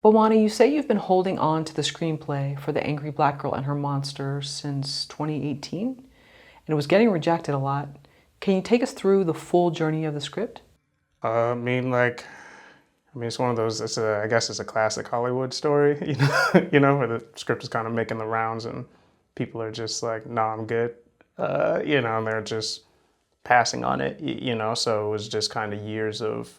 Bomani, you say you've been holding on to the screenplay for The Angry Black Girl and Her Monster since 2018, and it was getting rejected a lot. Can you take us through the full journey of the script? It's one of those. I guess it's a classic Hollywood story, where the script is kind of making the rounds and people are just like, "No, I'm good," and they're just passing on it, So it was just kind of years of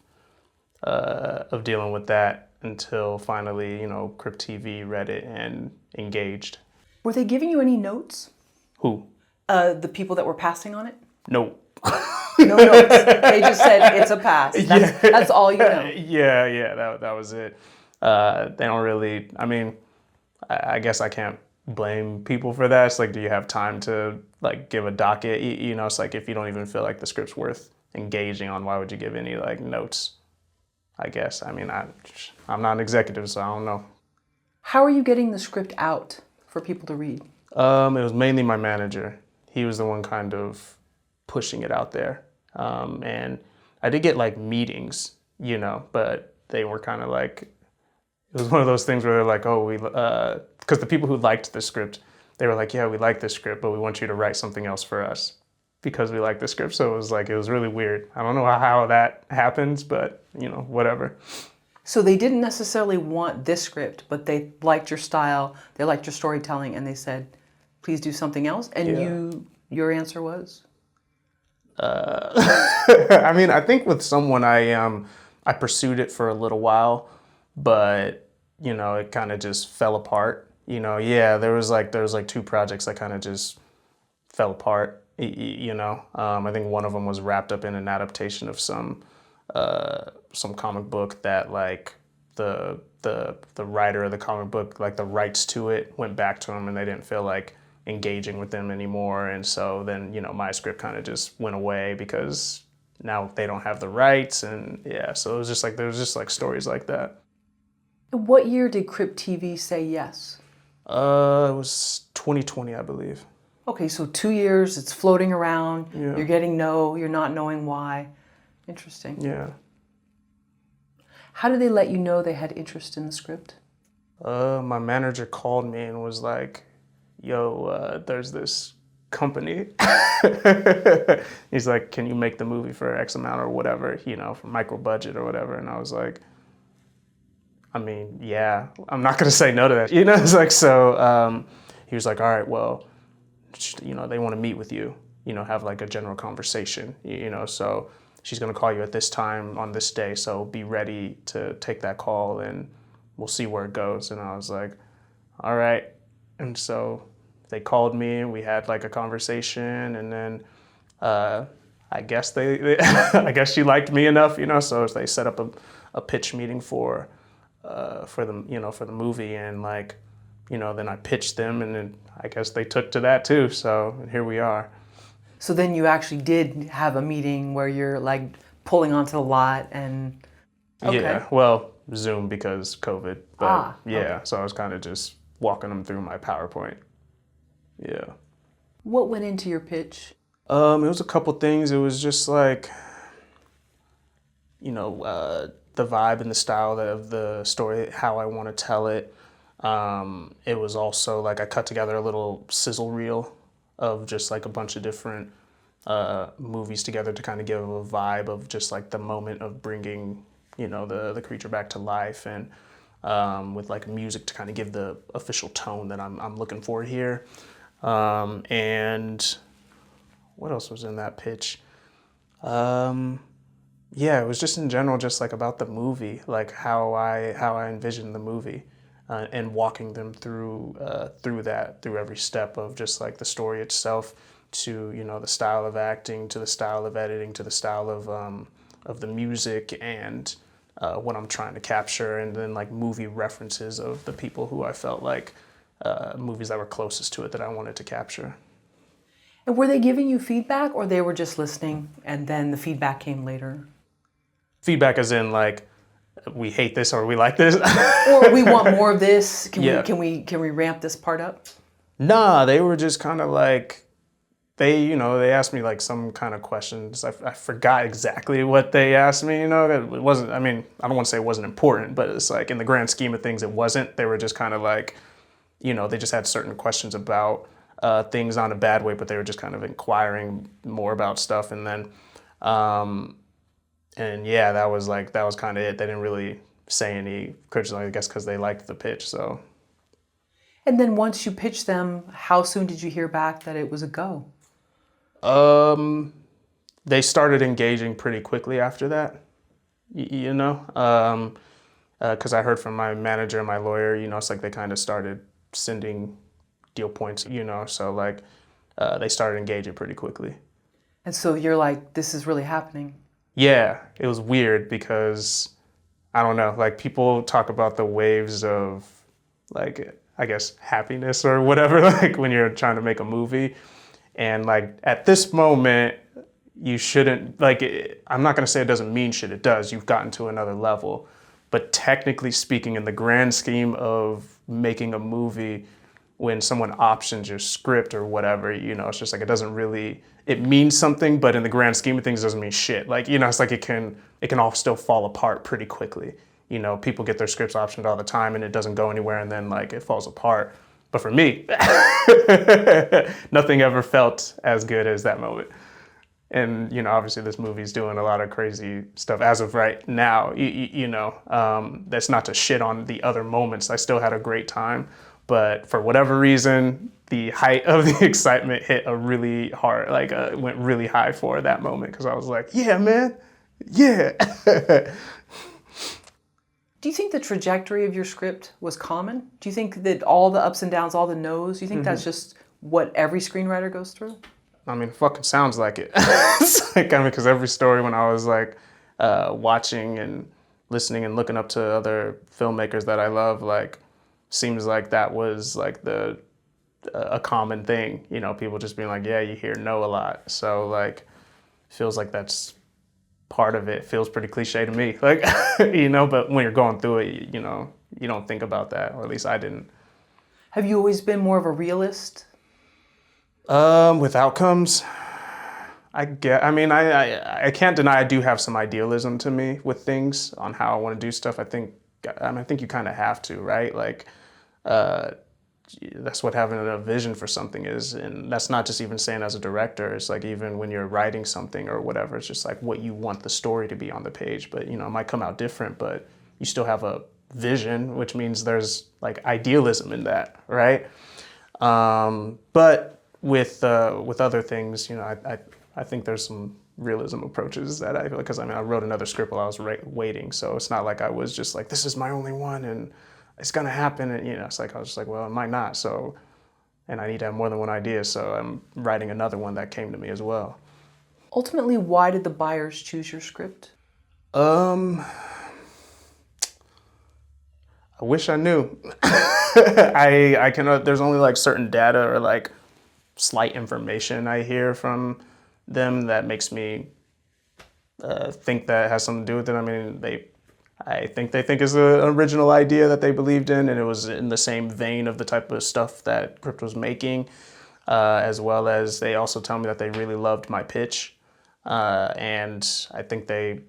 dealing with that until finally, Crypt TV read it and engaged. Were they giving you any notes? Who? The people that were passing on it? No. No notes. They just said it's a pass. That's all you know. Yeah, that was it. They don't really. I guess I can't blame people for that. It's like, do you have time to like give a docket? It's like if you don't even feel like the script's worth engaging on, why would you give any like notes? I guess. I'm not an executive, so I don't know. How are you getting the script out for people to read? It was mainly my manager. He was the one kind of pushing it out there. And I did get like meetings, but they were kind of like, it was one of those things where they're like, oh, because the people who liked the script, they were like, yeah, we like this script, but we want you to write something else for us because we like the script. So it was really weird. I don't know how that happens, but whatever. So they didn't necessarily want this script, but they liked your style, they liked your storytelling, and they said, please do something else. And your answer was? I think with someone I pursued it for a little while, but it kind of just fell apart. There was like two projects that kind of just fell apart. I think one of them was wrapped up in an adaptation of some comic book that like the writer of the comic book, like the rights to it went back to them and they didn't feel like engaging with them anymore, and so then my script kind of just went away because now they don't have the rights, and so it was just like there was just like stories like that. What year did Crypt TV say yes? It was 2020, I believe. Okay, so 2 years, it's floating around, Yeah. You're getting no, you're not knowing why. Interesting. Yeah. How did they let you know they had interest in the script? My manager called me and was like, yo, there's this company. He's like, can you make the movie for X amount or whatever, for micro budget or whatever? And I was like, yeah, I'm not gonna say no to that. It's like, so he was like, all right, well, they want to meet with you, have like a general conversation, so she's gonna call you at this time on this day, so be ready to take that call and we'll see where it goes. And I was like, all right. And so they called me and we had like a conversation, and then I guess I guess she liked me enough, so they set up a pitch meeting for the movie, and like, then I pitched them, and then I guess they took to that too. So here we are. So then you actually did have a meeting where you're like pulling onto the lot and okay. Yeah, well, Zoom because COVID, but okay. So I was kind of just walking them through my PowerPoint. Yeah. What went into your pitch? It was a couple things. It was just like, the vibe and the style of the story, how I want to tell it. It was also like I cut together a little sizzle reel of just like a bunch of different movies together to kind of give a vibe of just like the moment of bringing, the creature back to life, and with like music to kind of give the official tone that I'm looking for here. And what else was in that pitch? It was just in general, just like about the movie, like how I envisioned the movie, and walking them through every step of just like the story itself, to the style of acting, to the style of editing, to the style of the music, and what I'm trying to capture, and then like movie references of the people who I felt like movies that were closest to it that I wanted to capture. And were they giving you feedback, or they were just listening and then the feedback came later? Feedback as in like, we hate this or we like this? Or we want more of this. Can Yeah. we ramp this part up? Nah, they were just kind of like, they asked me like some kind of questions. I forgot exactly what they asked me, it wasn't, I mean, I don't want to say it wasn't important, but it's like in the grand scheme of things, it wasn't. They were just kind of like, they just had certain questions about things, not in a bad way, but they were just kind of inquiring more about stuff. And then, and yeah, that was kind of it. They didn't really say any criticism, I guess, because they liked the pitch, so. And then once you pitched them, how soon did you hear back that it was a go? They started engaging pretty quickly after that, because I heard from my manager and my lawyer, it's like they kind of started sending deal points, so like they started engaging pretty quickly. And so you're like, this is really happening. Yeah, it was weird because, I don't know, like people talk about the waves of like, I guess, happiness or whatever, like when you're trying to make a movie. And like at this moment, you shouldn't, like, I'm not going to say it doesn't mean shit, it does. You've gotten to another level. But technically speaking, in the grand scheme of making a movie, when someone options your script or whatever, it's just like it doesn't really, it means something, but in the grand scheme of things, it doesn't mean shit. Like, it's like it can all still fall apart pretty quickly. People get their scripts optioned all the time and it doesn't go anywhere and then like it falls apart. But for me, nothing ever felt as good as that moment. And, obviously this movie's doing a lot of crazy stuff as of right now, that's not to shit on the other moments. I still had a great time, but for whatever reason, the height of the excitement hit a really hard, like went really high for that moment. Cause I was like, yeah, man, yeah. Do you think the trajectory of your script was common? Do you think that all the ups and downs, all the no's, do you think that's just what every screenwriter goes through? I mean, it fucking sounds like it. It's like, because every story when I was like watching and listening and looking up to other filmmakers that I love, like, seems like that was like a common thing, people just being like, yeah, you hear no a lot. So like, feels like that's part of it. Feels pretty cliche to me, like, but when you're going through it, you don't think about that, or at least I didn't. Have you always been more of a realist? With outcomes, I can't deny I do have some idealism to me with things on how I want to do stuff. I think you kind of have to, right? Like, that's what having a vision for something is. And that's not just even saying as a director. It's like even when you're writing something or whatever, it's just like what you want the story to be on the page. But, it might come out different, but you still have a vision, which means there's like idealism in that, right? But with other things, I think there's some realism approaches that because I wrote another script while I was waiting. So it's not like I was just like, this is my only one and it's gonna happen. And, it's like, I was just like, well, it might not. So, and I need to have more than one idea. So I'm writing another one that came to me as well. Ultimately, why did the buyers choose your script? I wish I knew. I can, there's only like certain data or like slight information I hear from them that makes me think that has something to do with it. I think they think it's an original idea that they believed in, and it was in the same vein of the type of stuff that Crypt was making, as well as they also tell me that they really loved my pitch, and I think they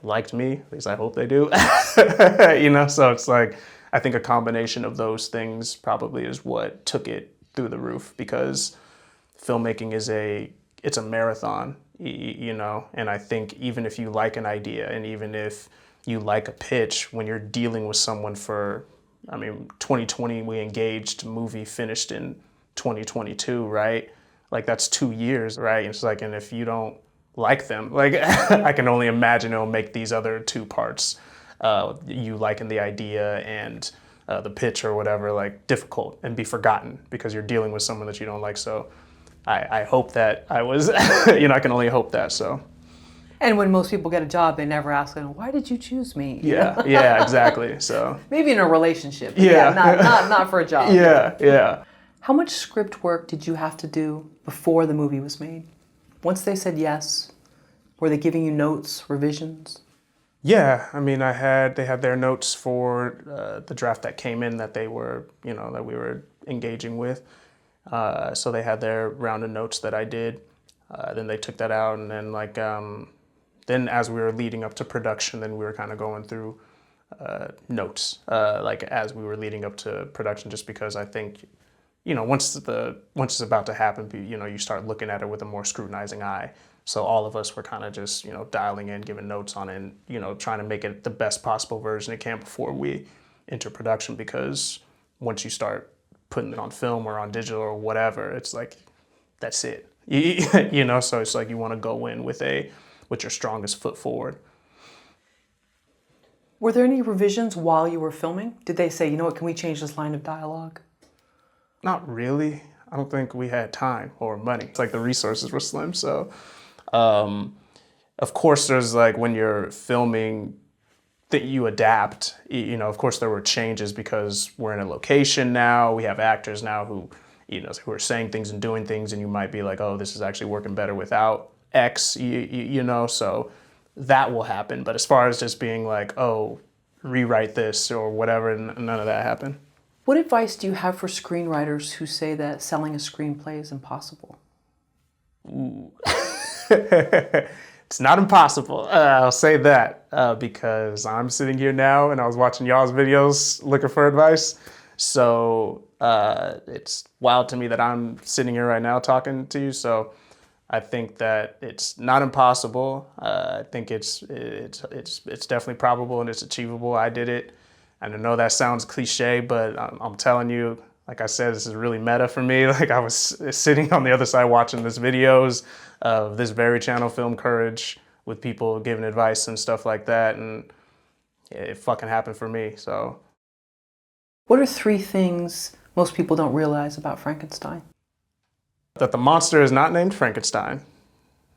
liked me, at least I hope they do, so it's like, I think a combination of those things probably is what took it through the roof, because filmmaking it's a marathon, and I think even if you like an idea and even if you like a pitch, when you're dealing with someone for, 2020 we engaged, movie finished in 2022, right? Like that's 2 years, right? It's like, and if you don't like them, like I can only imagine it'll make these other two parts, you liking the idea and the pitch or whatever, like difficult and be forgotten because you're dealing with someone that you don't like. So I hope that I was, I can only hope that, so. And when most people get a job, they never ask, why did you choose me? Yeah, yeah, exactly, so. Maybe in a relationship, yeah, not for a job. Yeah, yeah. How much script work did you have to do before the movie was made? Once they said yes, were they giving you notes, revisions? Yeah, they had their notes for the draft that came in that they were, that we were engaging with. So they had their round of notes that I did. Then they took that out, and then then as we were leading up to production, then we were kind of going through notes, as we were leading up to production, just because I think, once it's about to happen, you start looking at it with a more scrutinizing eye. So all of us were kind of just, dialing in, giving notes on it, and, trying to make it the best possible version it can before we enter production, because once you start putting it on film or on digital or whatever, it's like, that's it. So it's like you want to go in with your strongest foot forward. Were there any revisions while you were filming? Did they say, can we change this line of dialogue? Not really. I don't think we had time or money. It's like the resources were slim. So, of course, there's when you're filming, that you adapt. Of course, there were changes because we're in a location now. We have actors now who are saying things and doing things, and you might be like, oh, this is actually working better without X, so that will happen. But as far as just being like, oh, rewrite this or whatever, none of that happened. What advice do you have for screenwriters who say that selling a screenplay is impossible? Ooh. It's not impossible. I'll say that because I'm sitting here now and I was watching y'all's videos looking for advice. So it's wild to me that I'm sitting here right now talking to you. So I think that it's not impossible. I think it's definitely probable and it's achievable. I did it. And I know that sounds cliche, but I'm telling you, like I said, this is really meta for me. Like I was sitting on the other side watching these videos of this very channel, Film Courage, with people giving advice and stuff like that. And it fucking happened for me, so. What are 3 things most people don't realize about Frankenstein? That the monster is not named Frankenstein.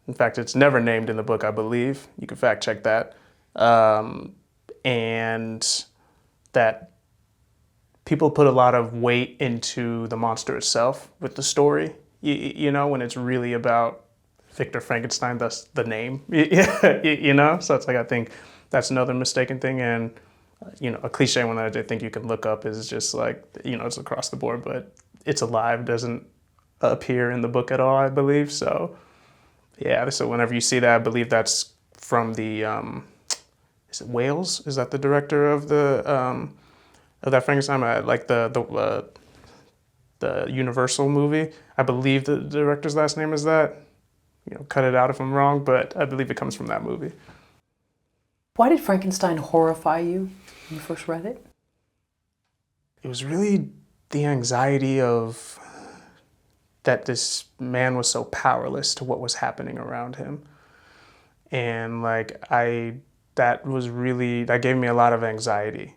In fact, it's never named in the book, I believe. You can fact check that. And that people put a lot of weight into the monster itself with the story, when it's really about Victor Frankenstein, thus the name, So it's like, I think that's another mistaken thing. And, a cliche one that I think you can look up is just like, it's across the board, but it's alive doesn't appear in the book at all, I believe. So, yeah, so whenever you see that, I believe that's from the, is it Wales? Is that the director of that Frankenstein? Like the Universal movie. I believe the director's last name is that. Cut it out if I'm wrong, but I believe it comes from that movie. Why did Frankenstein horrify you when you first read it? It was really the anxiety of that this man was so powerless to what was happening around him. And that gave me a lot of anxiety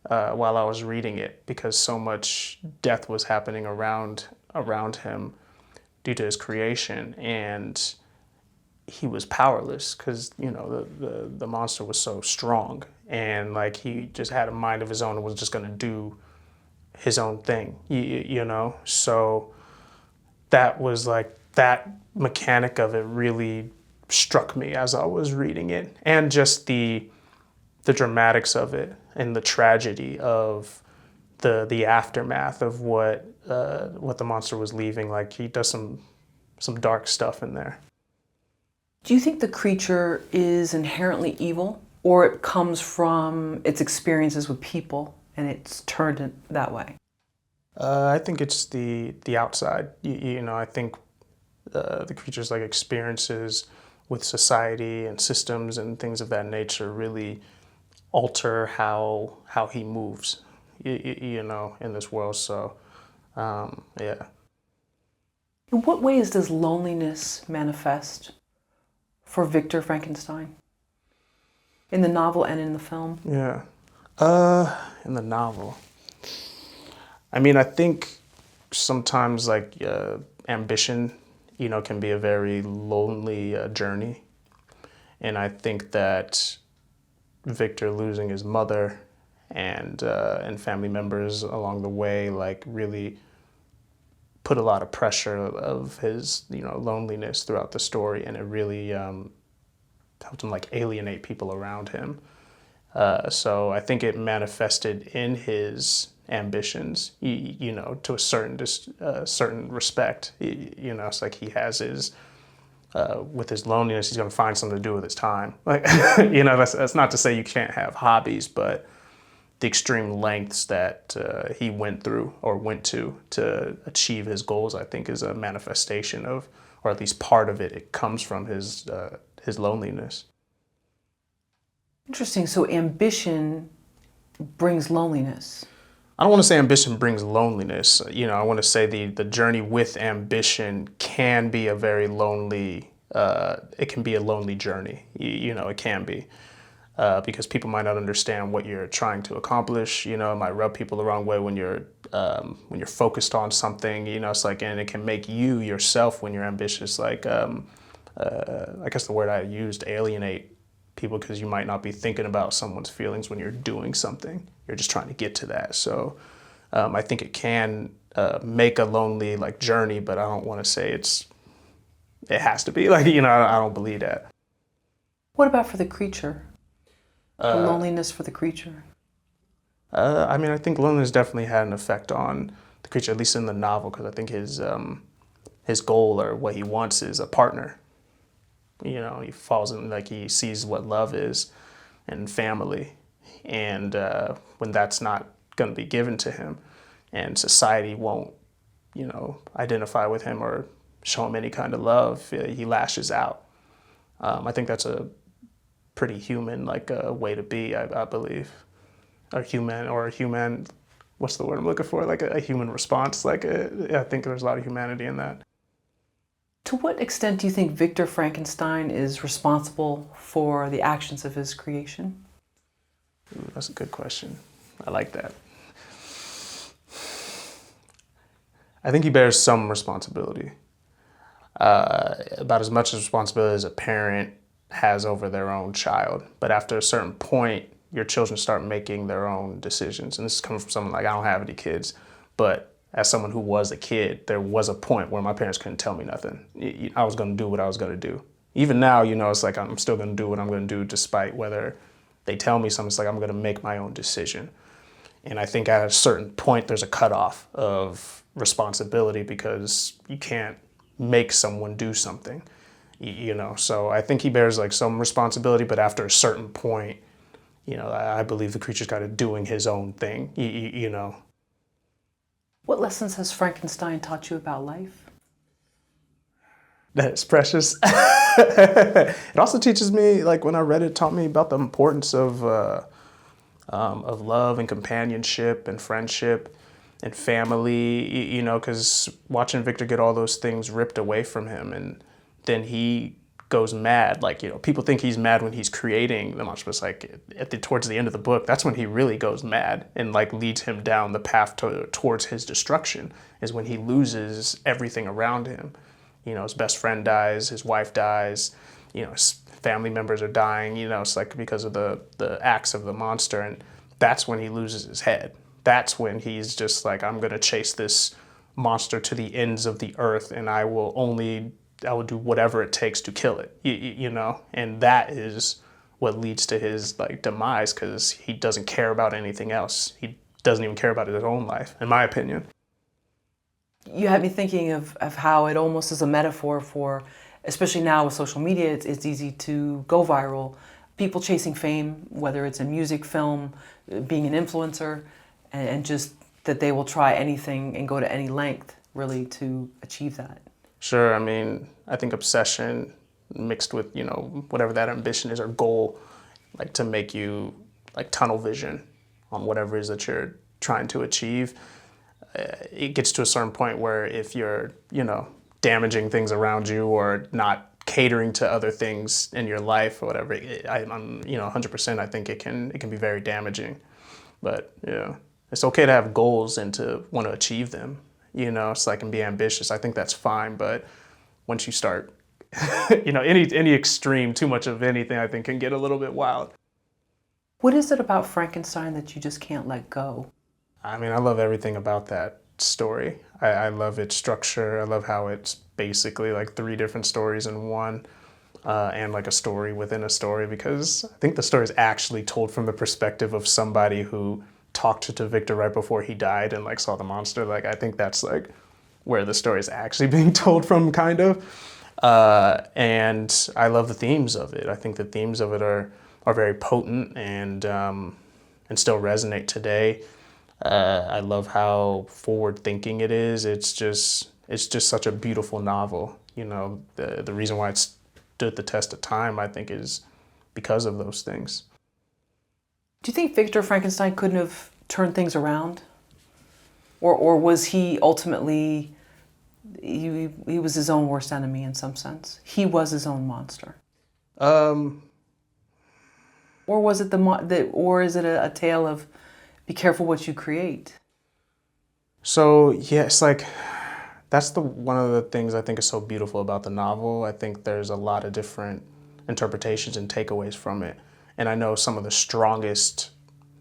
while I was reading it, because so much death was happening around him due to his creation, and he was powerless because the monster was so strong, and he just had a mind of his own and was just going to do his own thing, so that was that mechanic of it really struck me as I was reading it, and just the dramatics of it and the tragedy of the aftermath of what the monster was leaving. He does some dark stuff in there. Do you think the creature is inherently evil, or it comes from its experiences with people and it's turned it that way? I think it's the outside. I think the creature's experiences with society and systems and things of that nature really alter how he moves, in this world. So, yeah. In what ways does loneliness manifest for Victor Frankenstein? In the novel and in the film? Yeah. In the novel. I think sometimes ambition, can be a very lonely journey. And I think that Victor losing his mother and family members along the way, really put a lot of pressure of his, loneliness throughout the story, and it really helped him alienate people around him. So I think it manifested in his ambitions, to a certain respect. It's like he has his, with his loneliness, he's going to find something to do with his time. Like, that's not to say you can't have hobbies, but the extreme lengths that he went through or went to achieve his goals, I think, is a manifestation of, or at least part of it comes from his loneliness. Interesting. So ambition brings loneliness. I don't want to say ambition brings loneliness. I want to say the journey with ambition can be a very lonely, it can be a lonely journey. It can be. Because people might not understand what you're trying to accomplish. It might rub people the wrong way when you're focused on something. It's like, and it can make you yourself when you're ambitious. Like, I guess the word I used, alienate people, because you might not be thinking about someone's feelings when you're doing something. You're just trying to get to that. So I think it can make a lonely journey, but I don't want to say it has to be I don't believe that. What about for the creature? The loneliness for the creature? I think loneliness definitely had an effect on the creature, at least in the novel, because I think his goal or what he wants is a partner. He falls in, he sees what love is and family. And when that's not going to be given to him and society won't, identify with him or show him any kind of love, he lashes out. I think that's a pretty human way to be, I believe. A human, what's the word I'm looking for? A human response. I think there's a lot of humanity in that. To what extent do you think Victor Frankenstein is responsible for the actions of his creation? Ooh, that's a good question. I like that. I think he bears some responsibility. About as much responsibility as a parent has over their own child. But after a certain point, your children start making their own decisions. And this is coming from someone I don't have any kids, but as someone who was a kid, there was a point where my parents couldn't tell me nothing. I was going to do what I was going to do. Even now, it's like I'm still going to do what I'm going to do despite whether they tell me something. It's like I'm going to make my own decision. And I think at a certain point, there's a cutoff of responsibility because you can't make someone do something. So I think he bears some responsibility, but after a certain point, I believe the creature's got to doing his own thing, What lessons has Frankenstein taught you about life? That it's precious. It also teaches me, when I read it, taught me about the importance of love and companionship and friendship and family, because watching Victor get all those things ripped away from him, and then he goes mad. People think he's mad when he's creating the monster, but towards the end of the book, that's when he really goes mad and leads him down the path towards his destruction, is when he loses everything around him. His best friend dies, his wife dies, his family members are dying, it's because of the acts of the monster, and that's when he loses his head. That's when he's just I'm going to chase this monster to the ends of the earth, and I will do whatever it takes to kill it, and that is what leads to his demise, because he doesn't care about anything else. He doesn't even care about his own life, in my opinion. You had me thinking of how it almost is a metaphor for, especially now with social media, it's easy to go viral. People chasing fame, whether it's in music, film, being an influencer, and just that they will try anything and go to any length really to achieve that. Sure. I think obsession mixed with, whatever that ambition is or goal, to make you tunnel vision on whatever it is that you're trying to achieve. It gets to a certain point where if you're, damaging things around you or not catering to other things in your life or whatever, I'm 100%, I think it can be very damaging. But, it's okay to have goals and to want to achieve them. And be ambitious. I think that's fine, but once you start, any extreme, too much of anything, I think can get a little bit wild. What is it about Frankenstein that you just can't let go? I love everything about that story. I love its structure. I love how it's basically 3 different stories in one, and a story within a story, because I think the story is actually told from the perspective of somebody who talked to Victor right before he died and like saw the monster, like I think that's like where the story is actually being told from, kind of. And I love the themes of it. I think the themes of it are very potent and still resonate today. I love how forward thinking it is. It's just such a beautiful novel. You know, the reason why it stood the test of time, I think, is because of those things. Do you think Victor Frankenstein couldn't have turned things around? Or was he ultimately, he was his own worst enemy in some sense? He was his own monster? Or was it or is it a tale of be careful what you create? So, yeah, it's like, that's one of the things I think is so beautiful about the novel. I think there's a lot of different interpretations and takeaways from it. And I know some of the strongest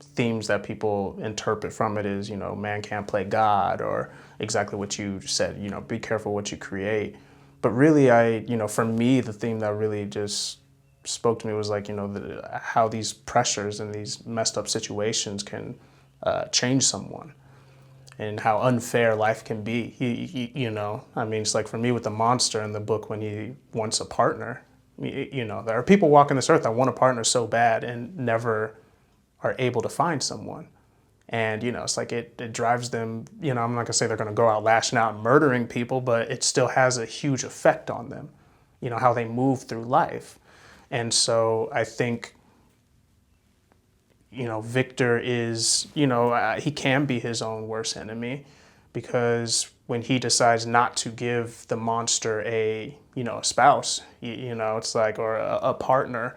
themes that people interpret from it is, you know, man can't play God, or exactly what you said, you know, be careful what you create. But really, for me, the theme that really just spoke to me was like, you know, how these pressures and these messed up situations can change someone, and how unfair life can be. You know, I mean, it's like for me with the monster in the book, when he wants a partner, you know, there are people walking this earth that want a partner so bad and never are able to find someone. And, you know, it's like it drives them, you know, I'm not gonna say they're gonna go out lashing out and murdering people, but it still has a huge effect on them, you know, how they move through life. And so I think, you know, Victor is, you know, he can be his own worst enemy, because when he decides not to give the monster a spouse, you know, it's like, or a partner,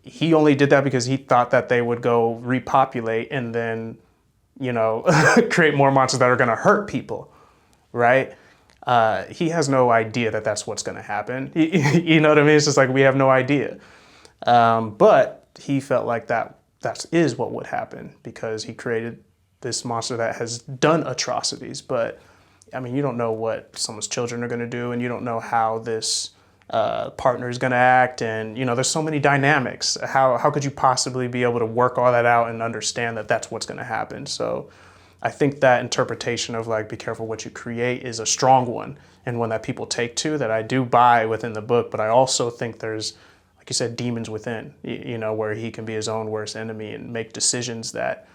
he only did that because he thought that they would go repopulate and then, you know, create more monsters that are going to hurt people, right? He has no idea that that's what's going to happen. You know what I mean? It's just like, we have no idea. But he felt like that is what would happen, because he created this monster that has done atrocities. But I mean, you don't know what someone's children are going to do, and you don't know how this partner is going to act, and you know, there's so many dynamics. How could you possibly be able to work all that out and understand that that's what's going to happen? So I think that interpretation of like, be careful what you create, is a strong one, and one that people take to, that I do buy within the book. But I also think there's, like you said, demons within, you know, where he can be his own worst enemy and make decisions that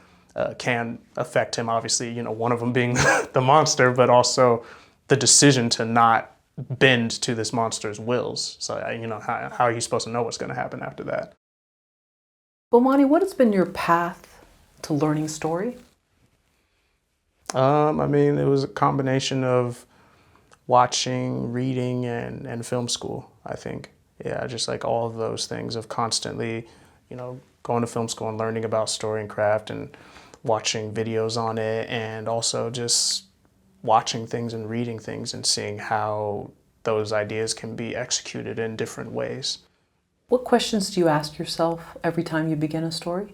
can affect him. Obviously, you know, one of them being the monster, but also the decision to not bend to this monster's wills. So, you know, how are you supposed to know what's going to happen after that? Bomani, what has been your path to learning story? I mean, it was a combination of watching, reading, and film school, I think. Yeah, just like all of those things of constantly, you know, going to film school and learning about story and craft, and watching videos on it, and also just watching things and reading things and seeing how those ideas can be executed in different ways. What questions do you ask yourself every time you begin a story?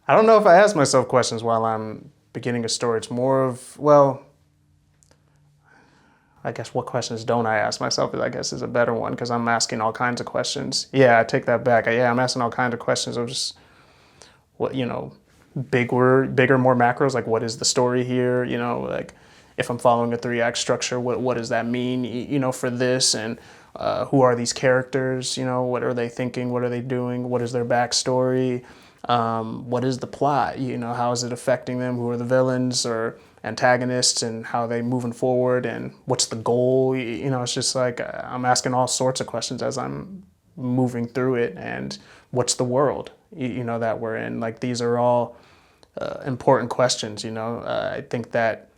I don't know if I ask myself questions while I'm beginning a story. It's more of, well, I guess what questions don't I ask myself, I guess, is a better one, because I'm asking all kinds of questions. Yeah, I take that back. Yeah, I'm asking all kinds of questions of just, what, you know, bigger, more macros, like what is the story here? You know, like if I'm following a 3-act structure, what does that mean, you know, for this? And who are these characters? You know, what are they thinking? What are they doing? What is their backstory? What is the plot? You know, how is it affecting them? Who are the villains or antagonists, and how are they moving forward? And what's the goal? You know, it's just like, I'm asking all sorts of questions as I'm moving through it. And what's the world, you know, that we're in? Like, these are all important questions, you know. I think that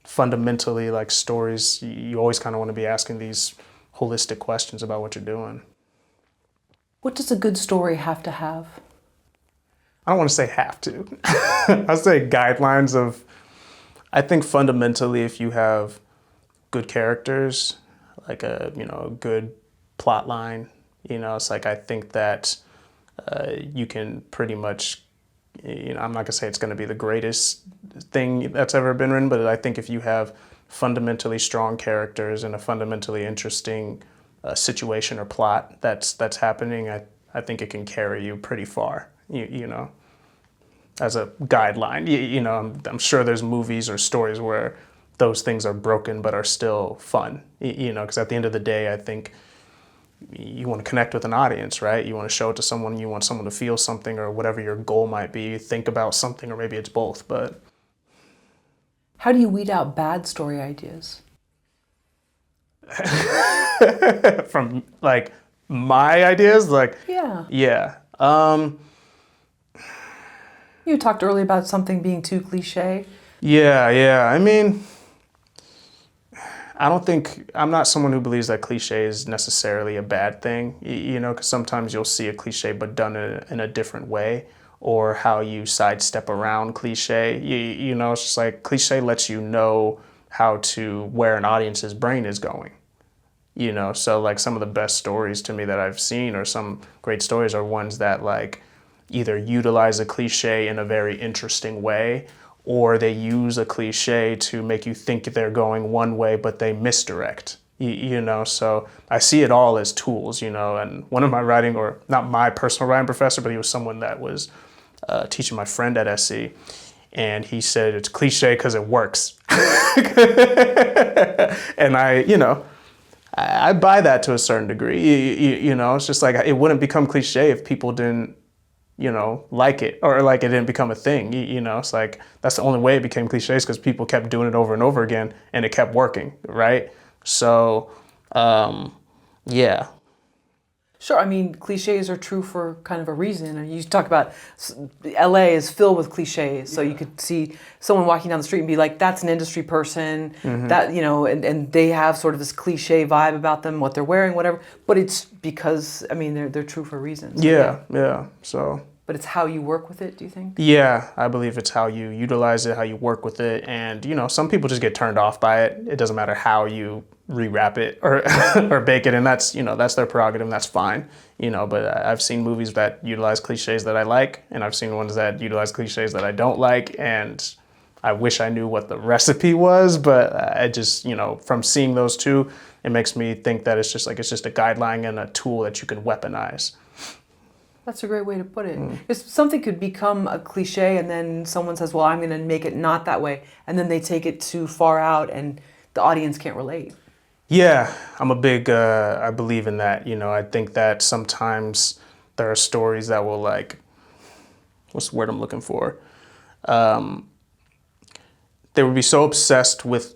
fundamentally, like stories, you always kind of want to be asking these holistic questions about what you're doing. What does a good story have to have? I don't want to say have to. I'll say guidelines of, I think fundamentally, if you have good characters, like a, you know, a good plot line, you know, it's like, I think that you can pretty much, you know, I'm not gonna say it's gonna be the greatest thing that's ever been written, but I think if you have fundamentally strong characters and a fundamentally interesting situation or plot that's happening, I I think it can carry you pretty far, you know, as a guideline. You know, I'm sure there's movies or stories where those things are broken but are still fun, you know, because at the end of the day, I think you want to connect with an audience, right? You want to show it to someone, you want someone to feel something or whatever your goal might be. You think about something, or maybe it's both, but. How do you weed out bad story ideas? From like my ideas, like yeah. You talked earlier about something being too cliche. Yeah. I mean, I'm not someone who believes that cliche is necessarily a bad thing, you know, because sometimes you'll see a cliche but done in a different way, or how you sidestep around cliche. You know, it's just like cliche lets you know where an audience's brain is going. You know, so like some of the best stories to me that I've seen, or some great stories, are ones that like either utilize a cliche in a very interesting way, or they use a cliche to make you think they're going one way, but they misdirect, you know? So I see it all as tools, you know, and one of my writing, or not my personal writing professor, but he was someone that was teaching my friend at SC, and he said it's cliche because it works. And I buy that to a certain degree. You know, it's just like it wouldn't become cliche if people didn't, you know, like it, or like it didn't become a thing. You know, it's like that's the only way it became cliches, because people kept doing it over and over again and it kept working, right? So, yeah. Sure, I mean, cliches are true for kind of a reason. And you talk about LA is filled with cliches. So you could see someone walking down the street and be like, that's an industry person, that, you know, and they have sort of this cliche vibe about them, what they're wearing, whatever. But it's because, I mean, they're true for reasons. Yeah. So. But it's how you work with it, do you think? Yeah, I believe it's how you utilize it, how you work with it. And, you know, some people just get turned off by it. It doesn't matter how you rewrap it or or bake it. And that's, you know, that's their prerogative, and that's fine. You know, but I've seen movies that utilize cliches that I like, and I've seen ones that utilize cliches that I don't like. And I wish I knew what the recipe was, but I just, you know, from seeing those two, it makes me think that it's just a guideline and a tool that you can weaponize. That's a great way to put it. Because something could become a cliche, and then someone says, well, I'm going to make it not that way. And then they take it too far out and the audience can't relate. Yeah, I'm a big, I believe in that. You know, I think that sometimes there are stories that will like, what's the word I'm looking for? They would be so obsessed with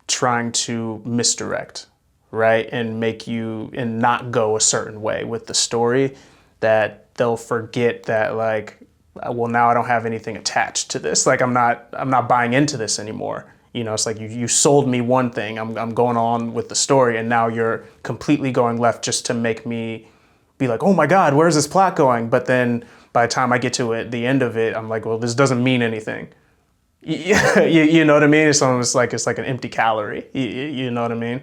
trying to misdirect, right? And make you, and not go a certain way with the story, that they'll forget that, like, well, now I don't have anything attached to this. Like, I'm not buying into this anymore. You know, it's like you sold me one thing. I'm going on with the story, and now you're completely going left just to make me be like, oh my God, where's this plot going? But then by the time I get to it, the end of it, I'm like, well, this doesn't mean anything. You know what I mean? It's almost like it's like an empty calorie. You know what I mean?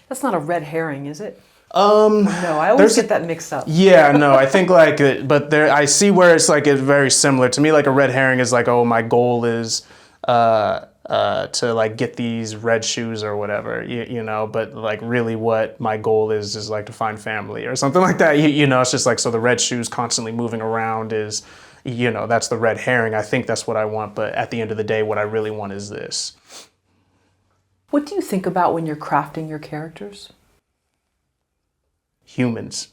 That's not a red herring, is it? No, I always get that mixed up. Yeah, no, I think like, but there, I see where it's like, it's very similar to me. Like a red herring is like, oh, my goal is to like get these red shoes or whatever, you know, but like really what my goal is like to find family or something like that. You know, it's just like, so the red shoes constantly moving around is, you know, that's the red herring. I think that's what I want, but at the end of the day, what I really want is this. What do you think about when you're crafting your characters? Humans.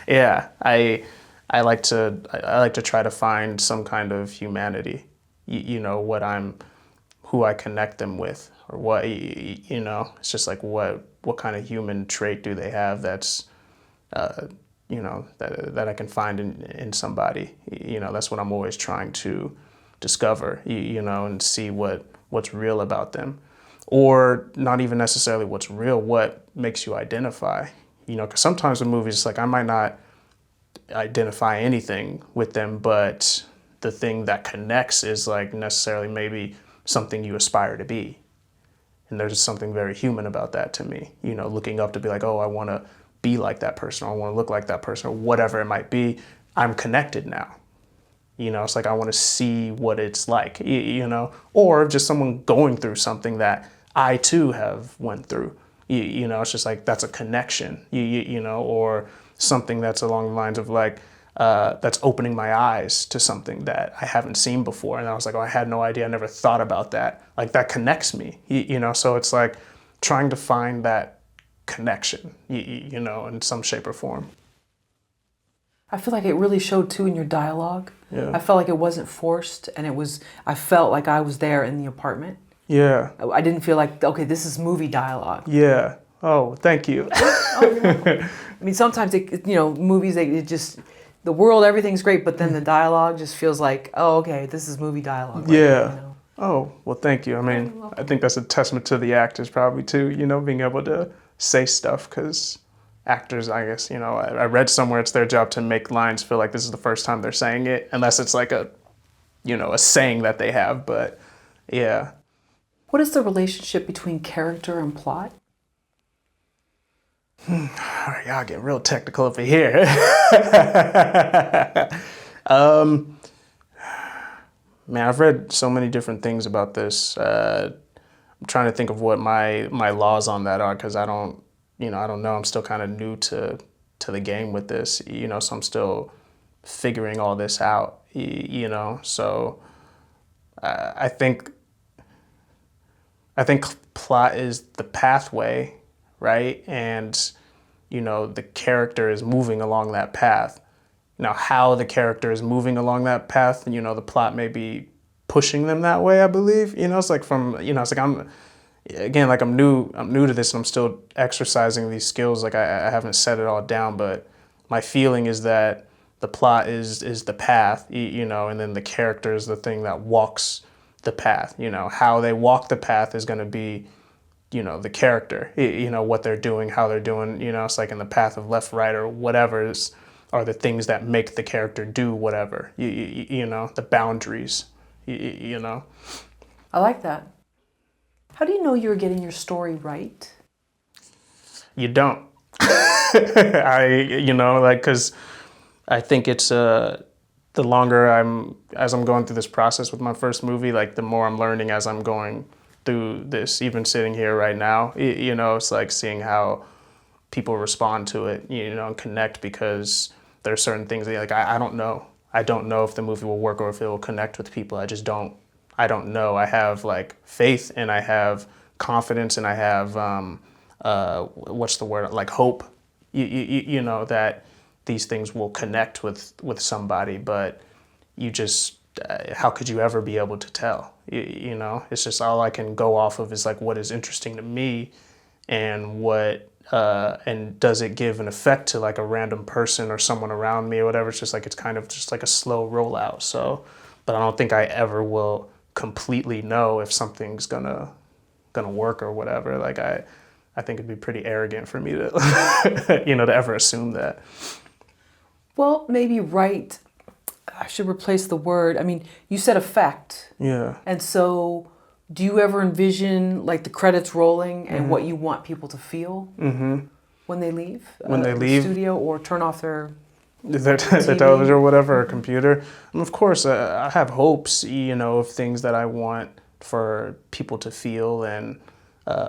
Yeah, I like to try to find some kind of humanity. You know, who I connect them with, or what, you know, it's just like what kind of human trait do they have that's you know, that I can find in somebody. You know, that's what I'm always trying to discover, you know, and see what's real about them. Or not even necessarily what's real, what makes you identify. You know, because sometimes in movies, it's like I might not identify anything with them, but the thing that connects is like necessarily maybe something you aspire to be. And there's something very human about that to me. You know, looking up to be like, oh, I want to be like that person, or I want to look like that person, or whatever it might be. I'm connected now. You know, it's like I want to see what it's like, you know, or just someone going through something that I too have went through, You know, it's just like, that's a connection, you know, or something that's along the lines of like, that's opening my eyes to something that I haven't seen before. And I was like, oh, I had no idea. I never thought about that. Like, that connects me, you know? So it's like trying to find that connection, you know, in some shape or form. I feel like it really showed too in your dialogue. Yeah. I felt like it wasn't forced, and I felt like I was there in the apartment. Yeah. I didn't feel like, okay, this is movie dialogue. Yeah. Oh, thank you. Oh, no. I mean, sometimes, movies, the world, everything's great, but then the dialogue just feels like, oh, okay, this is movie dialogue. Right? Yeah. You know? Oh, well, thank you. I mean, I think that's a testament to the actors probably too, you know, being able to say stuff, because actors, I guess, you know, I read somewhere it's their job to make lines feel like this is the first time they're saying it, unless it's like a saying that they have, but yeah. What is the relationship between character and plot? All right, y'all get real technical over here. Man, I've read so many different things about this. I'm trying to think of what my laws on that are, because I don't know. I'm still kind of new to the game with this, you know, so I'm still figuring all this out, you know. So I think plot is the pathway, right? And, you know, the character is moving along that path. Now, how the character is moving along that path, you know, the plot may be pushing them that way, I believe. You know, it's like I'm new to this, and I'm still exercising these skills. Like, I haven't set it all down, but my feeling is that the plot is the path, you know, and then the character is the thing that walks the path. You know, how they walk the path is going to be, you know, the character, you know, what they're doing, how they're doing, you know. It's like in the path of left, right, or whatever are the things that make the character do whatever, you know, the boundaries, you know. I like that. How do you know you're getting your story right? You don't. Because I think it's the longer as I'm going through this process with my first movie, like the more I'm learning as I'm going through this, even sitting here right now, you know, it's like seeing how people respond to it, you know, and connect, because there are certain things that, like, I don't know. I don't know if the movie will work or if it will connect with people. I just don't. I don't know. I have like faith, and I have confidence, and I have what's the word? Like hope. You know, that these things will connect with somebody, but you just how could you ever be able to tell? You know, it's just all I can go off of is like what is interesting to me, and what and does it give an effect to like a random person or someone around me or whatever. It's just like, it's kind of just like a slow rollout. So, but I don't think I ever will completely know if something's gonna work or whatever. Like I think it'd be pretty arrogant for me to you know, to ever assume that. Well, maybe right. I should replace the word. I mean, you said effect. Yeah. And so, do you ever envision like the credits rolling and what you want people to feel when they leave? The studio, or turn off their television or whatever, or computer. And of course, I have hopes, you know, of things that I want for people to feel, and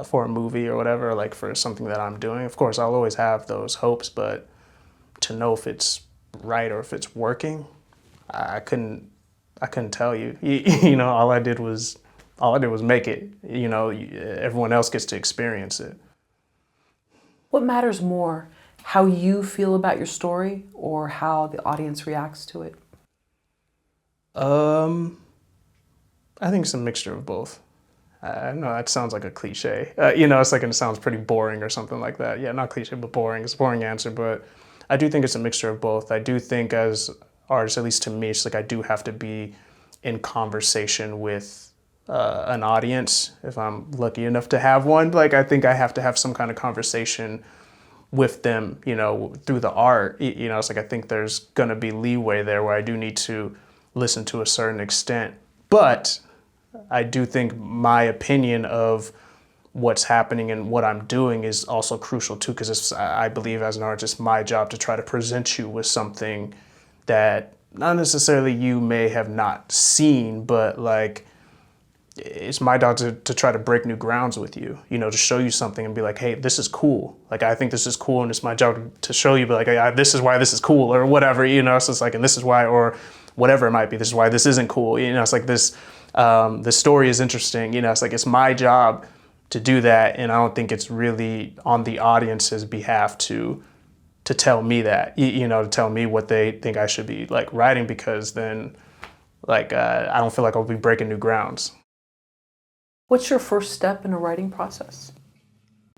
for a movie or whatever, like for something that I'm doing. Of course, I'll always have those hopes, but to know if it's right or if it's working, I couldn't tell you. You know, all I did was make it. You know, everyone else gets to experience it. What matters more, how you feel about your story or how the audience reacts to it? I think it's a mixture of both. I know that sounds like a cliche. You know, it's like, it sounds pretty boring or something like that. Yeah, not cliche, but boring. It's a boring answer, but I do think it's a mixture of both. I do think as artists, at least to me, it's like I do have to be in conversation with an audience, if I'm lucky enough to have one. Like, I think I have to have some kind of conversation with them, you know, through the art. You know, it's like I think there's gonna be leeway there where I do need to listen to a certain extent. But I do think my opinion of what's happening and what I'm doing is also crucial too, because I believe as an artist, it's my job to try to present you with something that not necessarily you may have not seen, but like it's my job to try to break new grounds with you, to show you something and be like, hey, this is cool. Like, I think this is cool, and it's my job to show you, but like, this is why this is cool, or whatever, so it's like, and this is why, or whatever it might be, this is why this isn't cool, it's like this, the story is interesting, it's like, it's my job to do that, and I don't think it's really on the audience's behalf to tell me that, to tell me what they think I should be like writing, because then like, I don't feel like I'll be breaking new grounds. What's your first step in a writing process?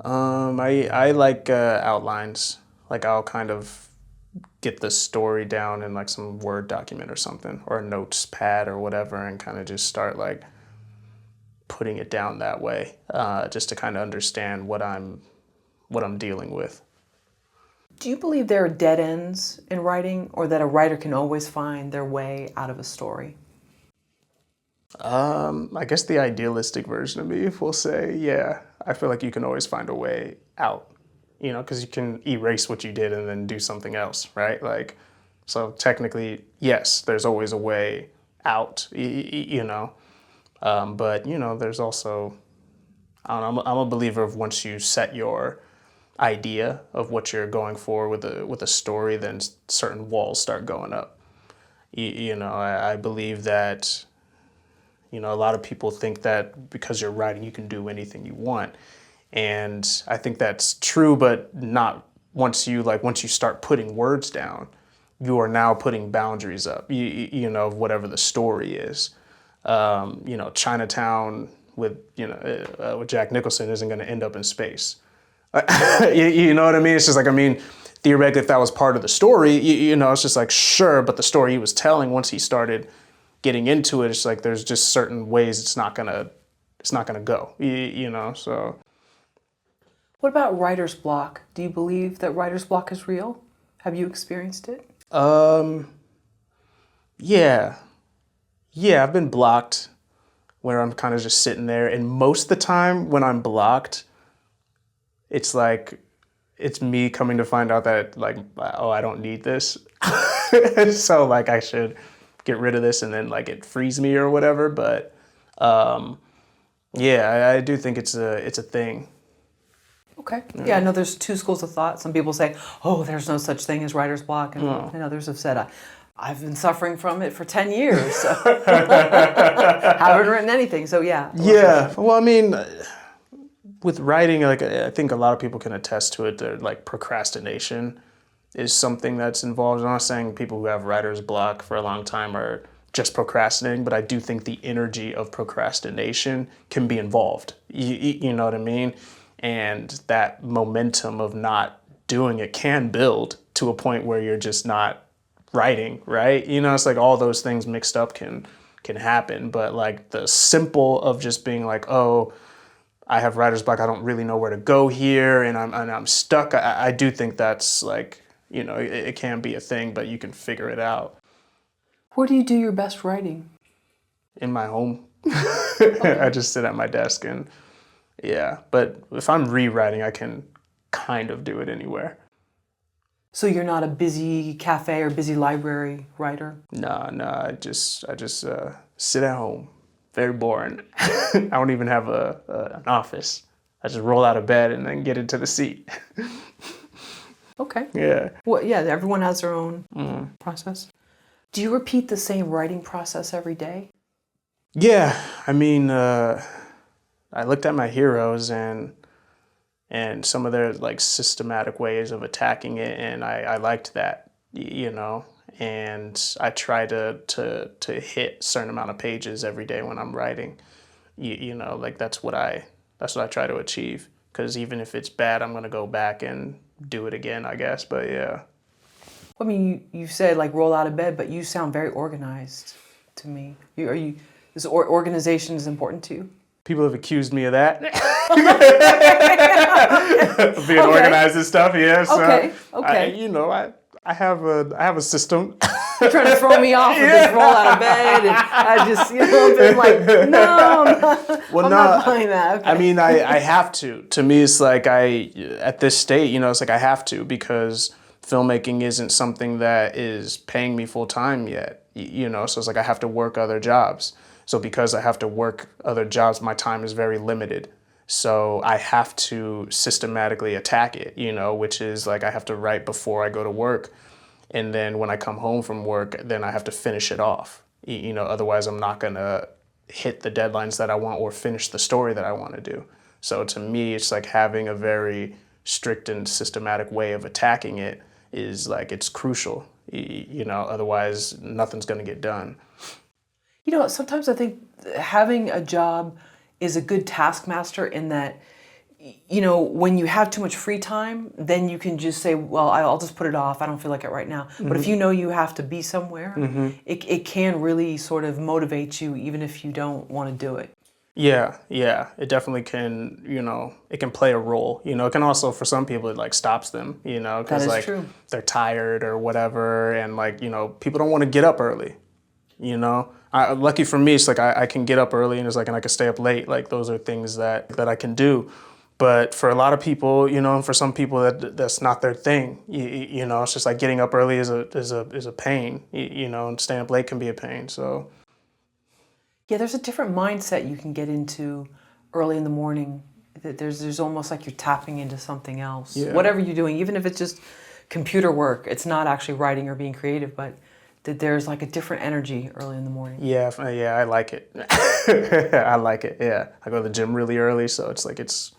I like outlines. Like, I'll kind of get the story down in like some Word document or something, or a notes pad or whatever, and kind of just start like putting it down that way, just to kind of understand what I'm dealing with. Do you believe there are dead ends in writing, or that a writer can always find their way out of a story? I guess the idealistic version of me will say, yeah, I feel like you can always find a way out, because you can erase what you did and then do something else, right? Like, so technically, yes, there's always a way out, but, there's also, I don't know, I'm a believer of once you set your idea of what you're going for with a story, then certain walls start going up. I believe that, a lot of people think that because you're writing, you can do anything you want. And I think that's true, but not once you start putting words down, you are now putting boundaries up, of whatever the story is. Chinatown with Jack Nicholson isn't going to end up in space. You know what I mean? It's just like, theoretically, if that was part of the story, it's just like, sure, but the story he was telling, once he started getting into it, it's like there's just certain ways it's not gonna go, so. What about writer's block? Do you believe that writer's block is real? Have you experienced it? Yeah, I've been blocked where I'm kind of just sitting there, and most of the time when I'm blocked, it's like, it's me coming to find out that like, oh, I don't need this. So like, I should get rid of this, and then like it frees me or whatever. But yeah, I do think it's a thing. Okay. Yeah, I know there's two schools of thought. Some people say, oh, there's no such thing as writer's block. And others have said, I've been suffering from it for 10 years. So haven't written anything. So yeah. Yeah. Well, with writing, like, I think a lot of people can attest to it. That like procrastination is something that's involved. I'm not saying people who have writer's block for a long time are just procrastinating, but I do think the energy of procrastination can be involved. You know what I mean? And that momentum of not doing it can build to a point where you're just not writing, right? It's like all those things mixed up can happen. But like the simple of just being like, oh, I have writer's block, I don't really know where to go here, and I'm stuck. I do think that's like, it can be a thing, but you can figure it out. Where do you do your best writing? In my home. Okay. I just sit at my desk and yeah. But if I'm rewriting, I can kind of do it anywhere. So you're not a busy cafe or busy library writer? No, I just sit at home. Very boring. I don't even have an office. I just roll out of bed and then get into the seat. Okay. Yeah. Well, yeah, everyone has their own process. Do you repeat the same writing process every day? Yeah. I looked at my heroes and some of their like systematic ways of attacking it, and I liked that, and I try to hit a certain amount of pages every day when I'm writing. Like that's what I try to achieve, because even if it's bad, I'm gonna go back and do it again, I guess. But yeah. You said like roll out of bed, but you sound very organized to me. Is organization is important to you? People have accused me of that. Being organized and stuff, yeah. So Okay. I have a system. You're trying to throw me off with this roll out of bed, and I just, I've been like, no, I'm not buying that. Okay. I have to. To me, it's like at this state, it's like I have to, because filmmaking isn't something that is paying me full time yet, so it's like I have to work other jobs. So because I have to work other jobs, my time is very limited. So I have to systematically attack it, which is like I have to write before I go to work. And then when I come home from work, then I have to finish it off. Otherwise I'm not gonna hit the deadlines that I want or finish the story that I want to do. So to me, it's like having a very strict and systematic way of attacking it is like, it's crucial, otherwise nothing's gonna get done. Sometimes I think having a job is a good taskmaster in that, when you have too much free time, then you can just say, well, I'll just put it off. I don't feel like it right now. But if you know you have to be somewhere, it can really sort of motivate you even if you don't want to do it. Yeah, it definitely can, it can play a role. It can also, for some people, it like stops them, because like true. They're tired or whatever, and like, people don't want to get up early, Lucky for me, it's like I can get up early and I can stay up late. Like those are things that I can do. But for a lot of people, and for some people that's not their thing. It's just like getting up early is a pain, and staying up late can be a pain. So yeah, there's a different mindset you can get into early in the morning. There's almost like you're tapping into something else. Yeah. Whatever you're doing, even if it's just computer work, it's not actually writing or being creative, but that there's like a different energy early in the morning. Yeah, I like it. I like it. Yeah, I go to the gym really early, so it's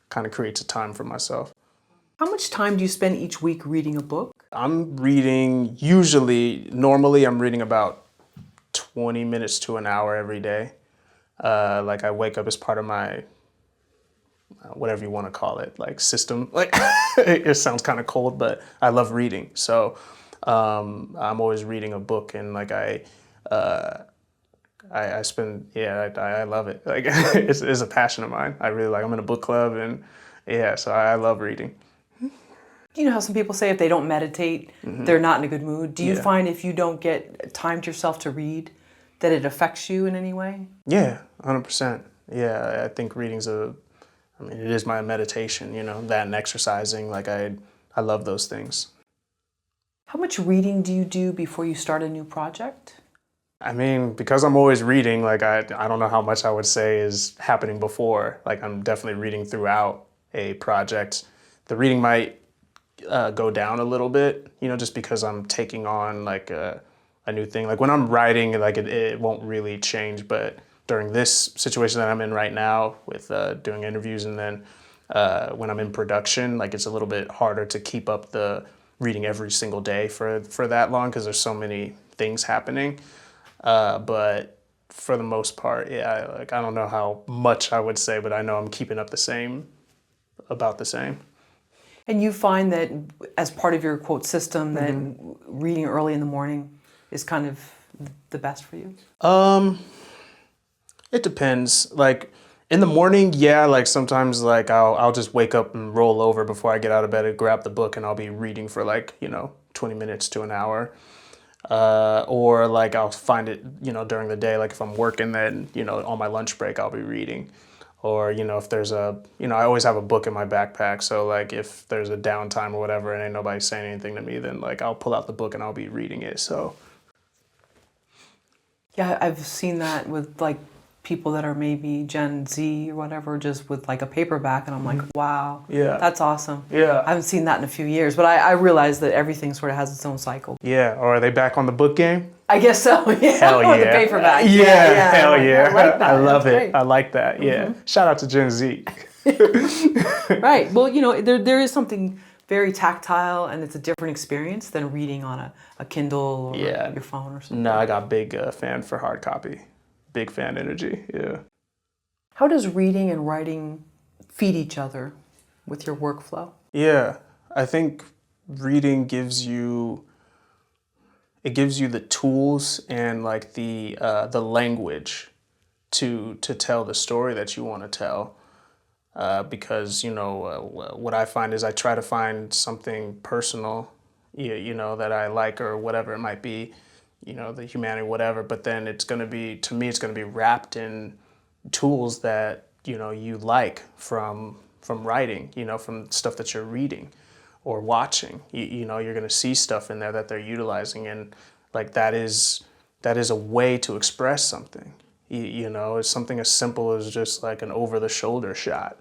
kind of creates a time for myself. How much time do you spend each week reading a book? I'm reading normally I'm reading about 20 minutes to an hour every day. Like I wake up as part of my whatever you want to call it, like system. Like it sounds kind of cold, but I love reading. So I'm always reading a book, and like I spend, I love it. Like it's a passion of mine. I really like. I'm in a book club, and so I love reading. You know how some people say if they don't meditate, they're not in a good mood. Do you find if you don't get time to yourself to read, that it affects you in any way? Yeah, 100%. Yeah, I think it is my meditation, that and exercising. Like I love those things. How much reading do you do before you start a new project? I mean, because I'm always reading, like I don't know how much I would say is happening before. Like I'm definitely reading throughout a project. The reading might go down a little bit, just because I'm taking on like a new thing. Like when I'm writing, like it won't really change, but during this situation that I'm in right now with doing interviews, and then when I'm in production, like it's a little bit harder to keep up the reading every single day for that long because there's so many things happening. But for the most part, I don't know how much I would say, but I know I'm keeping up about the same. And you find that as part of your quote system that reading early in the morning is kind of the best for you? It depends. Like in the morning, like sometimes like I'll just wake up and roll over before I get out of bed and grab the book, and I'll be reading for 20 minutes to an hour. Or like I'll find it, during the day, like if I'm working, then, on my lunch break, I'll be reading. Or, if there's I always have a book in my backpack. So like if there's a downtime or whatever and ain't nobody saying anything to me, then like I'll pull out the book and I'll be reading it. So. Yeah, I've seen that with like people that are maybe Gen Z or whatever, just with like a paperback, and I'm like, wow, that's awesome. Yeah. I haven't seen that in a few years, but I realize that everything sort of has its own cycle. Yeah, or are they back on the book game? I guess so, yeah. Hell yeah. Or the paperback. Yeah, hell yeah. I like that. I love That's it. great. I like that, yeah. Shout out to Gen Z. Right, well, there is something very tactile, and it's a different experience than reading on a Kindle or your phone or something. No, I got big fan for hard copy. Big fan energy, yeah. How does reading and writing feed each other with your workflow? Yeah, I think reading gives you the tools and like the language to tell the story that you want to tell. Because what I find is I try to find something personal, that I like or whatever it might be, the humanity, whatever. But then it's going to be wrapped in tools that you like from writing, from stuff that you're reading or watching. You're going to see stuff in there that they're utilizing, and like that is a way to express something. You know, it's something as simple as just like an over-the-shoulder shot,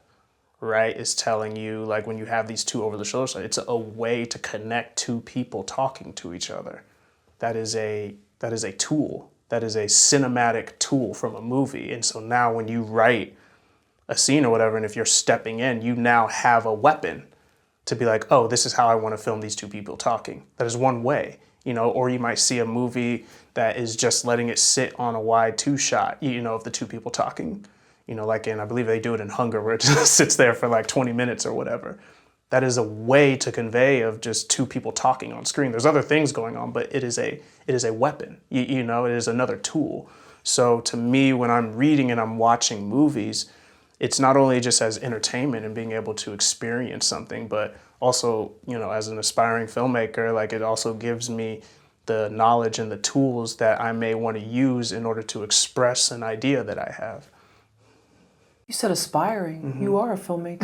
right? It's telling you, like, when you have these two over-the-shoulder shots, it's a way to connect two people talking to each other. That is a tool. That is a cinematic tool from a movie. And so now when you write a scene or whatever, and if you're stepping in, you now have a weapon to be like, oh, this is how I want to film these two people talking. That is one way, you know, or you might see a movie that is just letting it sit on a wide two shot, you know, of the two people talking, you know, like I believe they do it in Hunger, where it just sits there for like 20 minutes or whatever. That is a way to convey of just two people talking on screen. There's other things going on, but it is a weapon, you know, it is another tool. So to me, when I'm reading and I'm watching movies, it's not only just as entertainment and being able to experience something, but also, you know, as an aspiring filmmaker, like it also gives me the knowledge and the tools that I may want to use in order to express an idea that I have. You said aspiring. Mm-hmm. You are a filmmaker.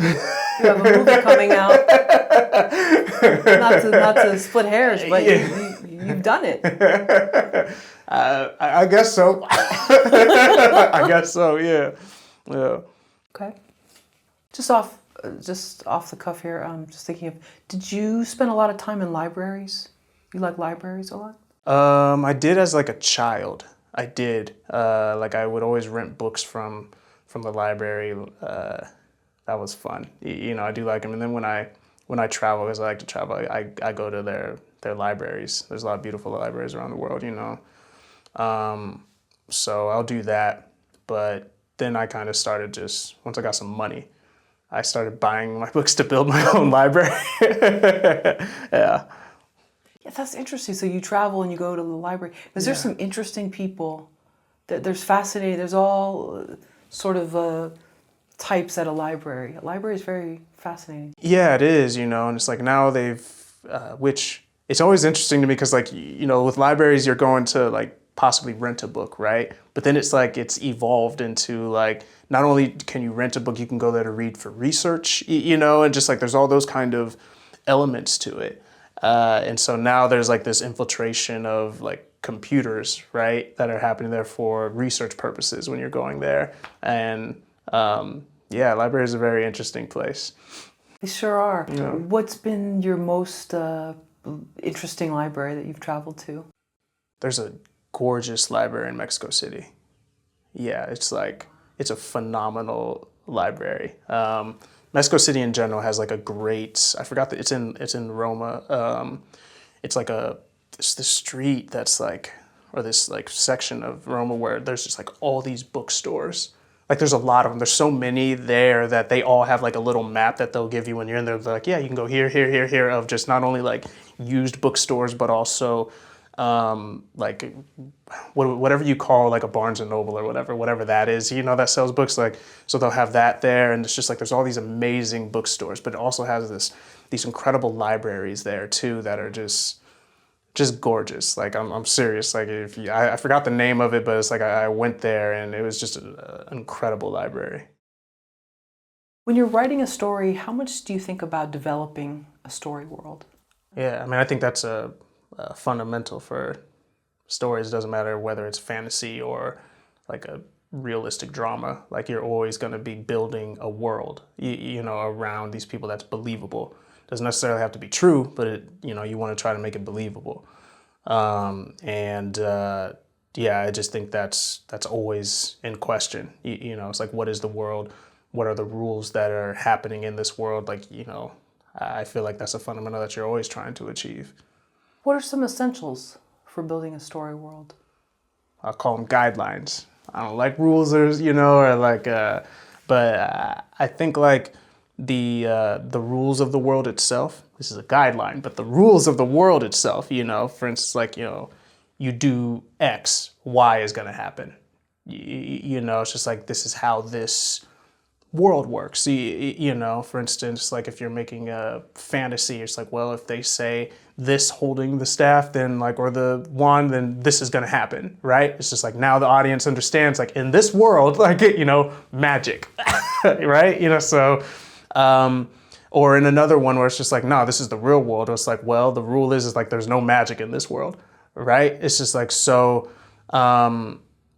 You have a movie coming out. Not to split hairs, but you've done it. I guess so. I guess so. Yeah. Okay. Just off the cuff here, I'm just thinking of, did you spend a lot of time in libraries? You like libraries a lot? I did as like a child. I did. Like I would always rent books from the library. That was fun. You know, I do like them. And then when I travel, because I like to travel, I go to their libraries. There's a lot of beautiful libraries around the world, you know. So I'll do that. But then I kind of started once I got some money, I started buying my books to build my own library. Yeah. Yeah, that's interesting. So you travel and you go to the library. Because there's some interesting people. There's fascinating. There's all sort of types at a library. A library is very fascinating. Yeah, it is, you know. And it's like now which it's always interesting to me because, like, you know, with libraries, you're going to, like, possibly rent a book, right? But then it's like it's evolved into, like, not only can you rent a book, you can go there to read for research, you know, and just like there's all those kind of elements to it. And so now there's like this infiltration of like computers, right, that are happening there for research purposes when you're going there. And yeah, library is a very interesting place. They sure are. Yeah. What's been your most interesting library that you've traveled to? There's a gorgeous library in Mexico City. Yeah, it's a phenomenal library. Mexico City in general has like a great, I forgot that it's in Roma. It's like this street that's like, or this like section of Roma where there's just like all these bookstores. Like there's a lot of them. There's so many there that they all have like a little map that they'll give you when you're in there. They're like, yeah, you can go here, here, here, here, of just not only like used bookstores, but also like whatever you call like a Barnes and Noble or whatever that is, you know, that sells books. Like, so they'll have that there, and it's just like there's all these amazing bookstores, but it also has these incredible libraries there too that are just gorgeous. Like I'm serious. Like I forgot the name of it, but it's like I went there and it was just an incredible library. When you're writing a story, how much do you think about developing a story world? Yeah, I mean, I think that's a fundamental for stories. It doesn't matter whether it's fantasy or like a realistic drama. Like you're always going to be building a world, you know, around these people that's believable. Doesn't necessarily have to be true, but you want to try to make it believable. Yeah, I just think that's always in question. You know, it's like, what is the world? What are the rules that are happening in this world? Like, you know, I feel like that's a fundamental that you're always trying to achieve. What are some essentials for building a story world? I'll call them guidelines. I don't like rules or like, but I think like the rules of the world itself. This is a guideline, but the rules of the world itself. You know, for instance, like, you know, you do X, Y is going to happen. You know, it's just like this is how this world works. You know, for instance, like if you're making a fantasy, it's like, well, if they say this holding the staff, then like, or the wand, then this is going to happen, right? It's just like now the audience understands, like in this world, like, you know, magic, right? You know, so, or in another one where it's just like, no, this is the real world. It's like, well, the rule is like there's no magic in this world, right? It's just like, so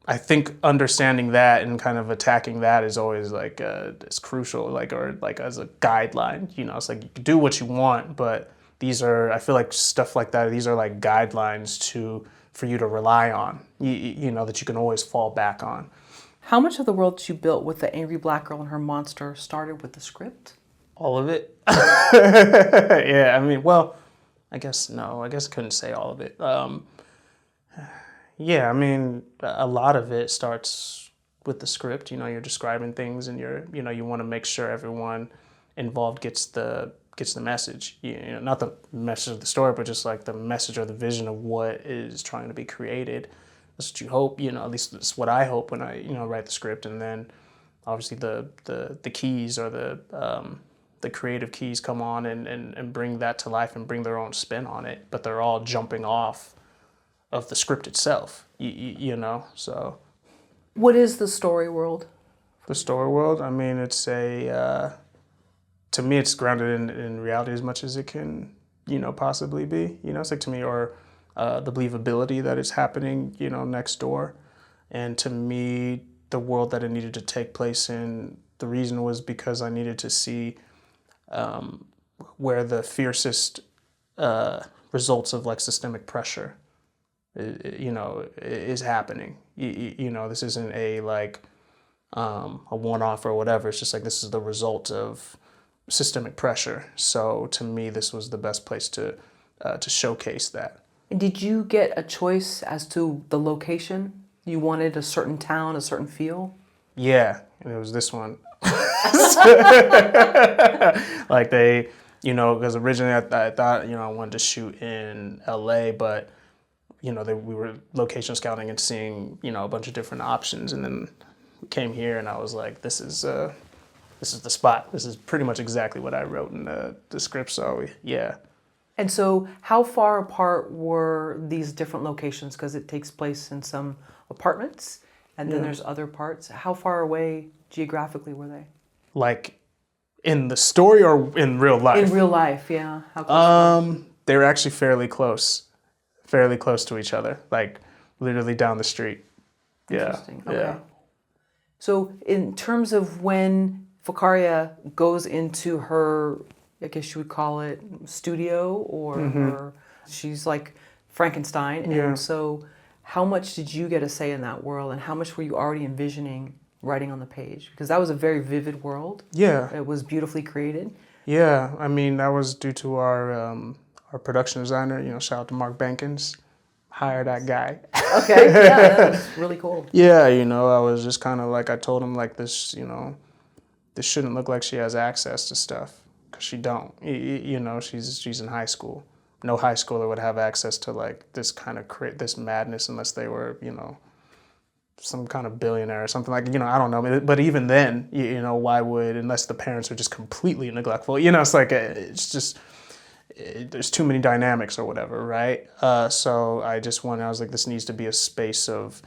I think understanding that and kind of attacking that is always like it's crucial, like, or like as a guideline. You know, it's like you can do what you want, but these are, I feel like stuff like that, these are like guidelines for you to rely on. You know, that you can always fall back on. How much of the world that you built with the angry black girl and her monster started with the script? All of it. Yeah, I mean, well, I guess no. I guess I couldn't say all of it. Yeah, I mean, a lot of it starts with the script. You know, you're describing things, and you know, you want to make sure everyone involved gets the message. You know, not the message of the story, but just like the message or the vision of what is trying to be created. That's what you hope. You know, at least that's what I hope when I write the script, and then obviously the keys or the creative keys come on and bring that to life and bring their own spin on it. But they're all jumping off of the script itself, you know, so. What is the story world? The story world, I mean, it's to me, it's grounded in reality as much as it can, you know, possibly be, you know, it's like to me, or the believability that it's happening, you know, next door. And to me, the world that it needed to take place in, the reason was because I needed to see where the fiercest results of like systemic pressure you know, is happening. You know, this isn't a like a one-off or whatever. It's just like this is the result of systemic pressure. So to me, this was the best place to showcase that. And did you get a choice as to the location? You wanted a certain town, a certain feel? Yeah, and it was this one. Like they, you know, because originally I thought, you know, I wanted to shoot in LA, but you know, we were location scouting and seeing, you know, a bunch of different options, and then we came here, and I was like, this is the spot. This is pretty much exactly what I wrote in the script. So yeah. And so, how far apart were these different locations? Because it takes place in some apartments, and then there's other parts. How far away geographically were they? Like in the story or in real life? In real life, yeah. How close? They were actually fairly close to each other, like literally down the street. Yeah. Interesting. Okay. Yeah. So in terms of when Fakaria goes into her, I guess you would call it studio, or her, she's like Frankenstein. Yeah. And so how much did you get a say in that world, and how much were you already envisioning writing on the page? Because that was a very vivid world. Yeah. It was beautifully created. Yeah. I mean, that was due to our production designer, you know, shout out to Mark Bankins. Hire that guy. Okay, yeah, that was really cool. Yeah, you know, I was just kind of like, I told him like this, you know, this shouldn't look like she has access to stuff, because she don't. You know, she's in high school. No high schooler would have access to like this kind of this madness unless they were, you know, some kind of billionaire or something, like, you know, I don't know. But even then, you know, why would, unless the parents are just completely neglectful, you know, it's like, it's just, there's too many dynamics or whatever, right? So I was like, this needs to be a space of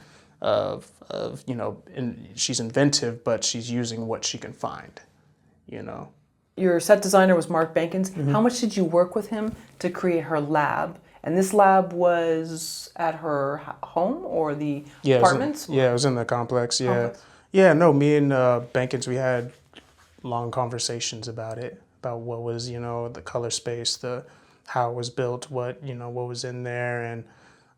you know, she's inventive, but she's using what she can find, you know. Your set designer was Mark Bankins. How much did you work with him to create her lab? And this lab was at her home or the apartments? It was in the complex, yeah. Complex. Yeah, no, me and Bankins, we had long conversations about it, about what was, you know, the color space, how it was built, what, you know, what was in there, and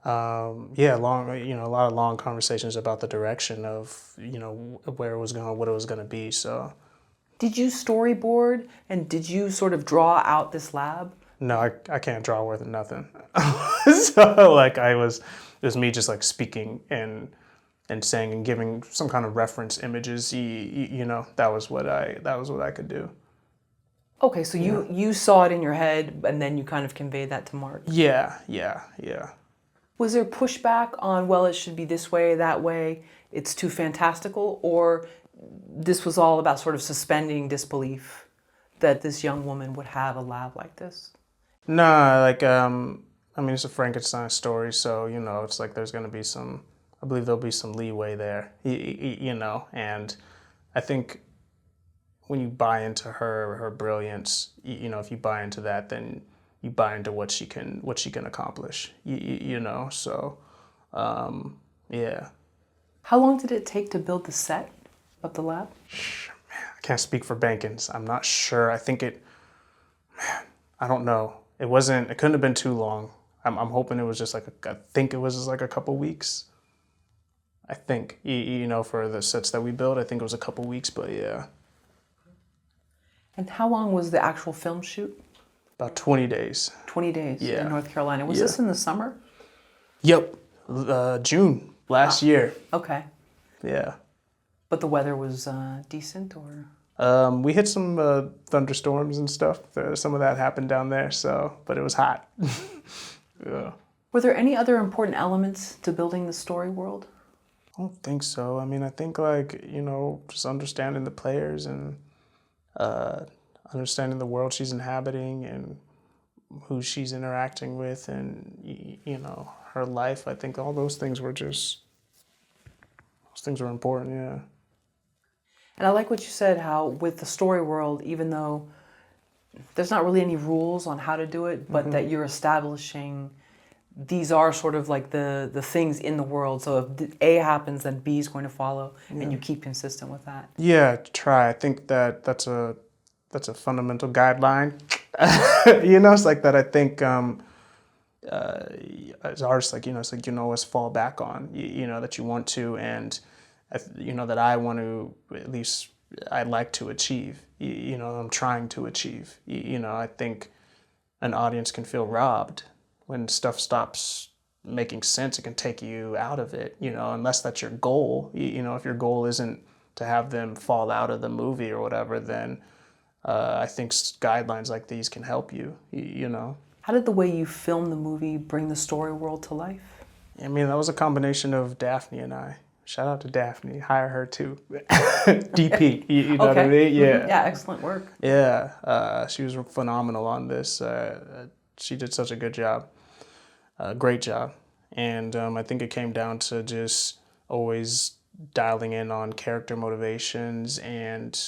long, you know, a lot of long conversations about the direction of, you know, where it was going, what it was going to be. So, did you storyboard, and did you sort of draw out this lab? No, I can't draw worth of nothing. So like it was me just like speaking and saying and giving some kind of reference images. You know, that was what I could do. Okay, so you saw it in your head, and then you kind of conveyed that to Mark. Yeah. Was there pushback on, well, it should be this way, that way, it's too fantastical, or this was all about sort of suspending disbelief that this young woman would have a lab like this? Nah, like I mean, it's a Frankenstein story, so you know, it's like there's gonna be I believe there'll be some leeway there, you know, and I think when you buy into her brilliance, you know, if you buy into that, then you buy into what she can accomplish, you know. So, yeah. How long did it take to build the set of the lab? I can't speak for Bankins. I'm not sure. I think I don't know. It couldn't have been too long. I'm hoping it was just like, I think it was just like a couple weeks. I think, for the sets that we built, I think it was a couple weeks, but yeah. And how long was the actual film shoot? About 20 days. 20 days Yeah. in North Carolina. Was this in the summer? Yep. June last year. Okay. Yeah. But the weather was decent, or? We hit some thunderstorms and stuff. Some of that happened down there, but it was hot. Yeah. Were there any other important elements to building the story world? I don't think so. I mean, I think just understanding the players and understanding the world she's inhabiting and who she's interacting with and, her life. I think all those things were important, yeah. And I like what you said, how with the story world, even though there's not really any rules on how to do it, but that you're establishing these are sort of like the things in the world. So if A happens, then B is going to follow, and you keep consistent with that. Yeah, try. I think that's a fundamental guideline. It's like that. I think as artists, it's like always fall back on. That you want to, and that I want to, at least I'd like to achieve. I'm trying to achieve. I think an audience can feel robbed when stuff stops making sense. It can take you out of it, unless that's your goal. If your goal isn't to have them fall out of the movie or whatever, then I think guidelines like these can help you, How did the way you filmed the movie bring the story world to life? I mean, that was a combination of Daphne and I. Shout out to Daphne. Hire her too. DP, you know what I mean? Yeah. Yeah, excellent work. Yeah, she was phenomenal on this. She did such a good job. Great job. And I think it came down to just always dialing in on character motivations and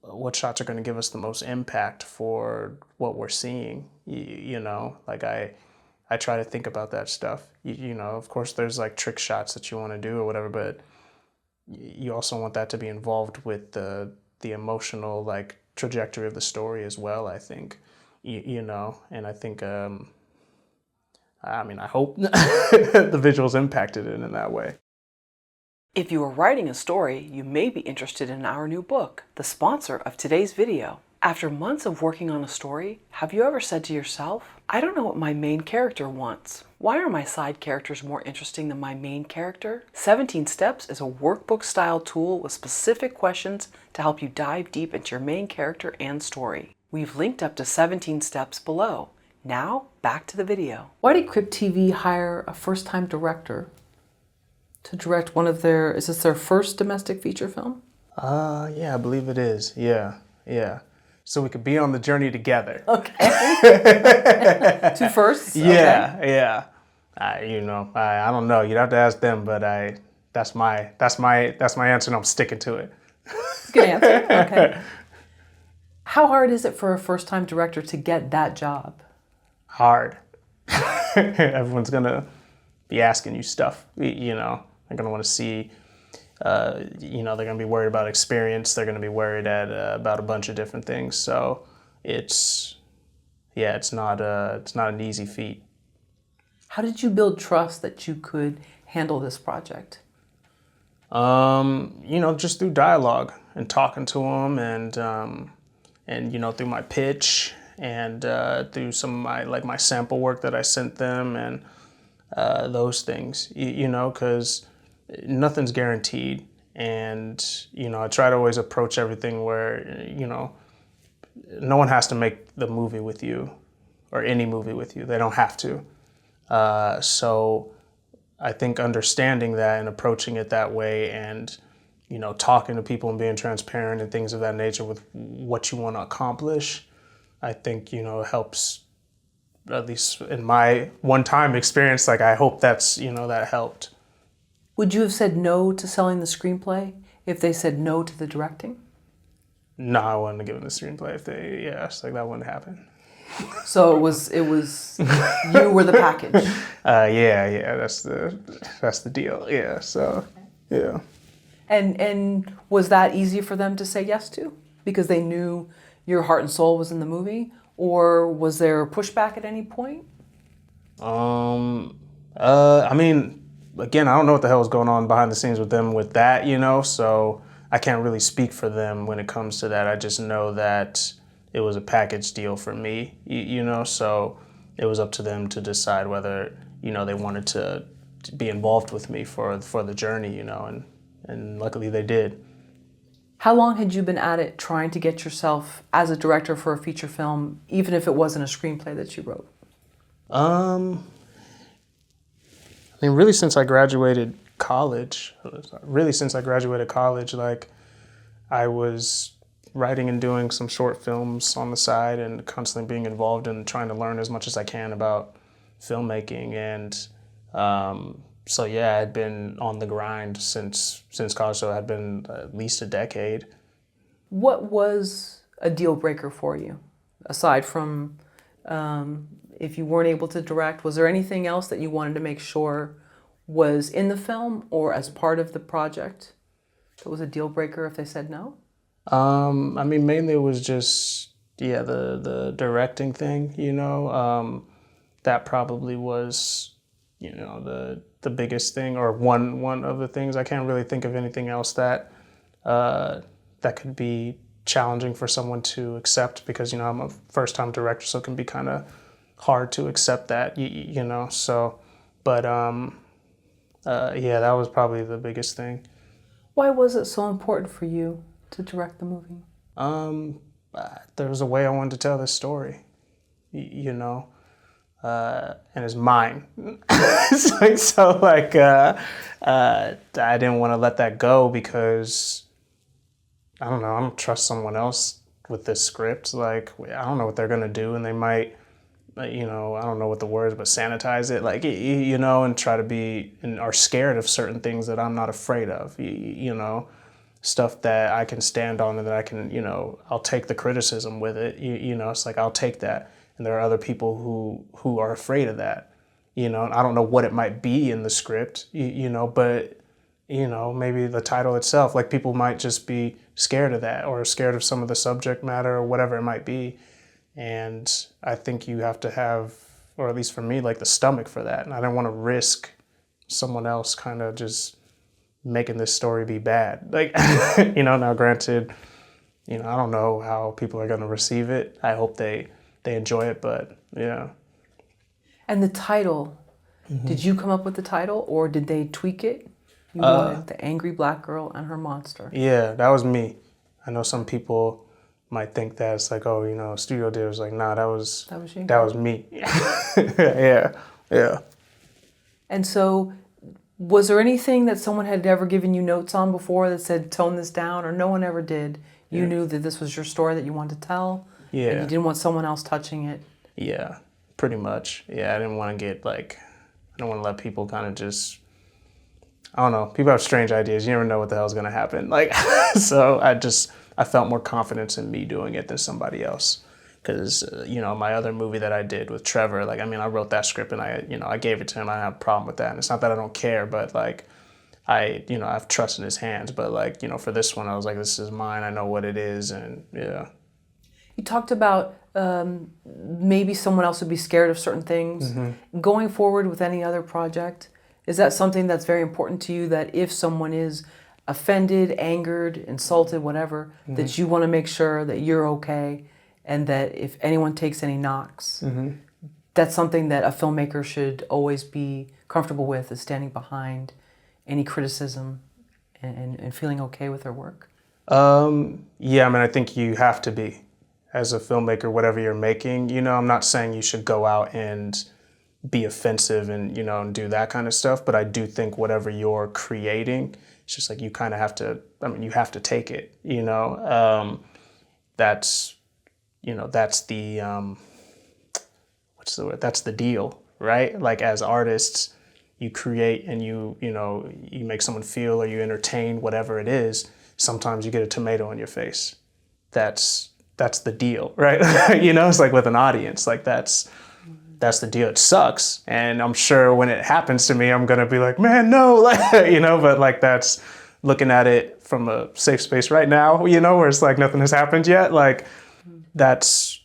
what shots are going to give us the most impact for what we're seeing. Like I try to think about that stuff. Of course there's like trick shots that you want to do or whatever, but you also want that to be involved with the emotional like trajectory of the story as well, I think. And I think I hope the visuals impacted it in that way. If you are writing a story, you may be interested in our new book, the sponsor of today's video. After months of working on a story, have you ever said to yourself, I don't know what my main character wants. Why are my side characters more interesting than my main character? 17 Steps is a workbook-style tool with specific questions to help you dive deep into your main character and story. We've linked up to 17 steps below. Now, back to the video. Why did Crypt TV hire a first-time director to direct is this their first domestic feature film? Yeah, I believe it is. Yeah. So we could be on the journey together. Okay. Two firsts? Yeah, okay. yeah. I don't know. You'd have to ask them, but that's my answer, and I'm sticking to it. Good answer. Okay. How hard is it for a first-time director to get that job? Hard. Everyone's gonna be asking you stuff. They're gonna want to see. They're gonna be worried about experience. They're gonna be worried about a bunch of different things. So it's not an easy feat. How did you build trust that you could handle this project? Just through dialogue and talking to them, and through my pitch and through some of my sample work that I sent them and those things. Because nothing's guaranteed, and I try to always approach everything where no one has to make the movie with you or any movie with you. They don't have to. So I think understanding that and approaching it that way, and talking to people and being transparent and things of that nature with what you want to accomplish, I think helps. At least in my one-time experience, I hope that's that helped. Would you have said no to selling the screenplay if they said no to the directing? No, I wouldn't have given the screenplay if that wouldn't happen. So it was you were the package. Yeah, that's the deal. Yeah, so. Yeah. And was that easy for them to say yes to because they knew your heart and soul was in the movie, or was there pushback at any point? I mean, again, I don't know what the hell was going on behind the scenes with them with that, you know, so I can't really speak for them when it comes to that. I just know that it was a package deal for me, you know, so it was up to them to decide whether, you know, they wanted to be involved with me for the journey, you know, and luckily they did. How long had you been at it trying to get yourself as a director for a feature film, even if it wasn't a screenplay that you wrote? I mean, really since I graduated college, like I was writing and doing some short films on the side and constantly being involved in trying to learn as much as I can about filmmaking. And so yeah, I had been on the grind since college, so it had been at least a decade. What was a deal breaker for you, aside from if you weren't able to direct? Was there anything else that you wanted to make sure was in the film or as part of the project that was a deal breaker if they said no? I mean, mainly it was just, yeah, the directing thing, you know. That probably was, you know, the biggest thing, or one of the things. I can't really think of anything else that that could be challenging for someone to accept, because, you know, I'm a first-time director, so it can be kind of hard to accept that, you know. So, but yeah, that was probably the biggest thing. Why was it so important for you to direct the movie? There was a way I wanted to tell this story, you know, and it's mine. I didn't want to let that go because, I don't know, I don't trust someone else with this script. Like, I don't know what they're going to do, and they might, you know, I don't know what the word is, but sanitize it, like, you know, and try to be, and are scared of certain things that I'm not afraid of, you know, stuff that I can stand on and that I can, you know, I'll take the criticism with it, you know, it's like, I'll take that. And there are other people who are afraid of that, you know, and I don't know what it might be in the script, you know, but, you know, maybe the title itself, like, people might just be scared of that, or scared of some of the subject matter, or whatever it might be. And I think you have to have, or at least for me, like, the stomach for that. And I didn't want to risk someone else kind of just making this story be bad. Like, you know, now granted, you know, I don't know how people are going to receive it. I hope they enjoy it, but yeah. And the title, did you come up with the title, or did they tweak it? You wanted The Angry Black Girl and Her Monster. Yeah, that was me. I know some people might think that it's like, oh, you know, studio did. It was like, nah, that was you? That was me. Yeah. And so, was there anything that someone had ever given you notes on before that said, tone this down, or no one ever did? You knew that this was your story that you wanted to tell? Yeah. And you didn't want someone else touching it? Yeah, pretty much. Yeah, I didn't want to get, like, I don't want to let people kind of just, I don't know, people have strange ideas. You never know what the hell's going to happen. Like, so I felt more confidence in me doing it than somebody else. Because, you know, my other movie that I did with Trevor, like, I mean, I wrote that script and I gave it to him. I have a problem with that. And it's not that I don't care, but, like, I have trust in his hands. But, like, you know, for this one, I was like, this is mine. I know what it is. And yeah. You talked about maybe someone else would be scared of certain things. Going forward with any other project, is that something that's very important to you, that if someone is offended, angered, insulted, whatever, that you want to make sure that you're okay, and that if anyone takes any knocks, that's something that a filmmaker should always be comfortable with, is standing behind any criticism and feeling okay with their work? Yeah, I mean, I think you have to be, as a filmmaker, whatever you're making. You know, I'm not saying you should go out and be offensive and, you know, and do that kind of stuff, but I do think whatever you're creating, it's just like, you kind of have to, I mean, you have to take it, you know. That's, you know, that's the, what's the word? That's the deal, right? Like, as artists, you create and you know, you make someone feel, or you entertain, whatever it is. Sometimes you get a tomato in your face. That's the deal, right? You know, it's like with an audience, like, that's that's the deal. It sucks. And I'm sure when it happens to me, I'm going to be like, man, no, like, you know, but like that's looking at it from a safe space right now, you know, where it's like nothing has happened yet. Like that's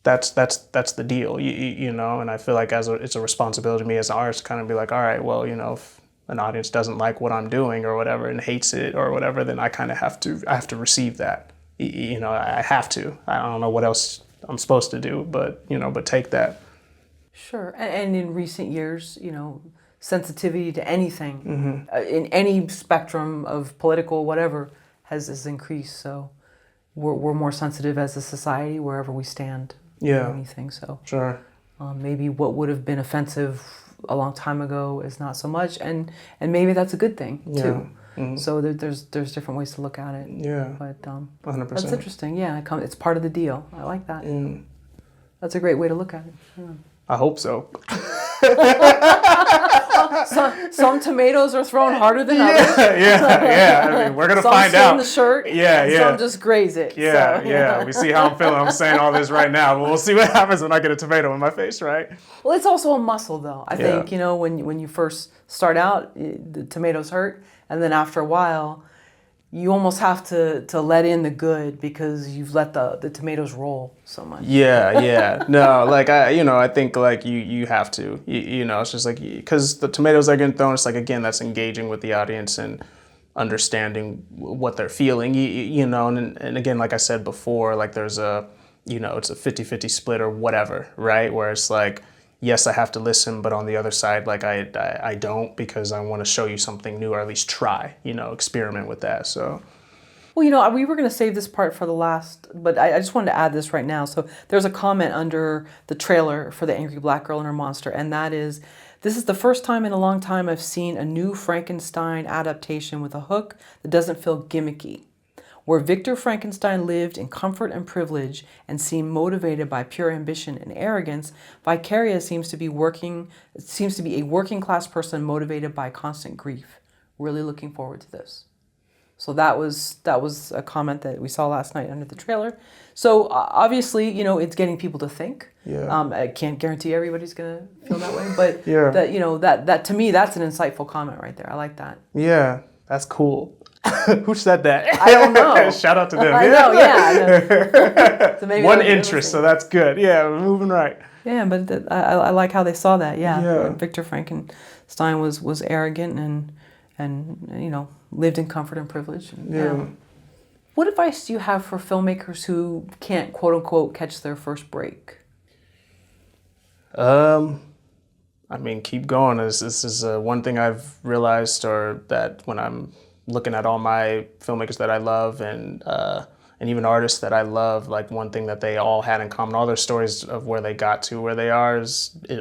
the deal, you know? And I feel like it's a responsibility to me as an artist to kind of be like, all right, well, you know, if an audience doesn't like what I'm doing or whatever and hates it or whatever, then I kind of have to receive that. You know, I have to. I don't know what else I'm supposed to do, but, you know, but take that. Sure. And in recent years, you know, sensitivity to anything in any spectrum of political whatever has increased. So we're more sensitive as a society wherever we stand. Yeah. On anything. So Sure. Maybe what would have been offensive a long time ago is not so much, and maybe that's a good thing too. Mm-hmm. So there's different ways to look at it. Yeah. But 100%. that's interesting. Yeah, it's part of the deal. I like that. Mm. That's a great way to look at it. Yeah. I hope so. Some tomatoes are thrown harder than others. Yeah. I mean, we're gonna find out. Some the shirt. Yeah. Some just graze it. Yeah. We see how I'm feeling. I'm saying all this right now, but we'll see what happens when I get a tomato in my face, right? Well, it's also a muscle, though. I think, you know, when you first start out, the tomatoes hurt, and then after a while, you almost have to let in the good because you've let the tomatoes roll so much. Yeah. No, like I think like you have to, you know, it's just like, because the tomatoes are getting thrown, it's like, again, that's engaging with the audience and understanding what they're feeling, you know, and again, like I said before, like there's it's a 50-50 split or whatever, right? Where it's like, yes, I have to listen, but on the other side, like I don't, because I want to show you something new, or at least try, you know, experiment with that. So, well, you know, we were going to save this part for the last, but I just wanted to add this right now. So there's a comment under the trailer for The Angry Black Girl and Her Monster, and that is, this is the first time in a long time I've seen a new Frankenstein adaptation with a hook that doesn't feel gimmicky. Where Victor Frankenstein lived in comfort and privilege and seemed motivated by pure ambition and arrogance, Vicarious seems to be a working class person motivated by constant grief. Really looking forward to this. So that was a comment that we saw last night under the trailer. So obviously, you know, it's getting people to think. Yeah. I can't guarantee everybody's gonna feel that way, but Yeah. that, you know, that to me, that's an insightful comment right there. I like that. Yeah, that's cool. Who said that? I don't know. Shout out to them. I know, yeah. So maybe One interest, so that's good. Yeah, we're moving right. Yeah, but I like how they saw that. Yeah. Victor Frankenstein was arrogant and you know, lived in comfort and privilege. And, Yeah. What advice do you have for filmmakers who can't, quote unquote, catch their first break? I mean, keep going. This is one thing I've realized, or that when I'm looking at all my filmmakers that I love and even artists that I love, like one thing that they all had in common, all their stories of where they got to where they are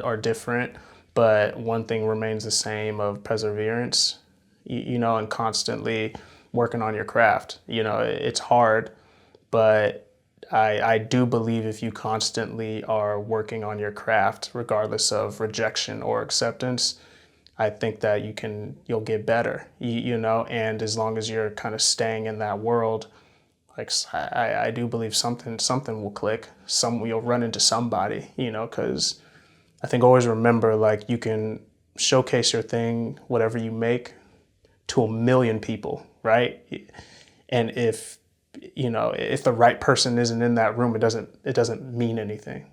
are different, but one thing remains the same, of perseverance, you know, and constantly working on your craft. You know, it's hard, but I do believe if you constantly are working on your craft, regardless of rejection or acceptance, I think that you'll get better, you know, and as long as you're kind of staying in that world, like I do believe something will click, you'll run into somebody, you know, because I think always remember, like, you can showcase your thing, whatever you make, to 1 million people, right? And if the right person isn't in that room, it doesn't mean anything.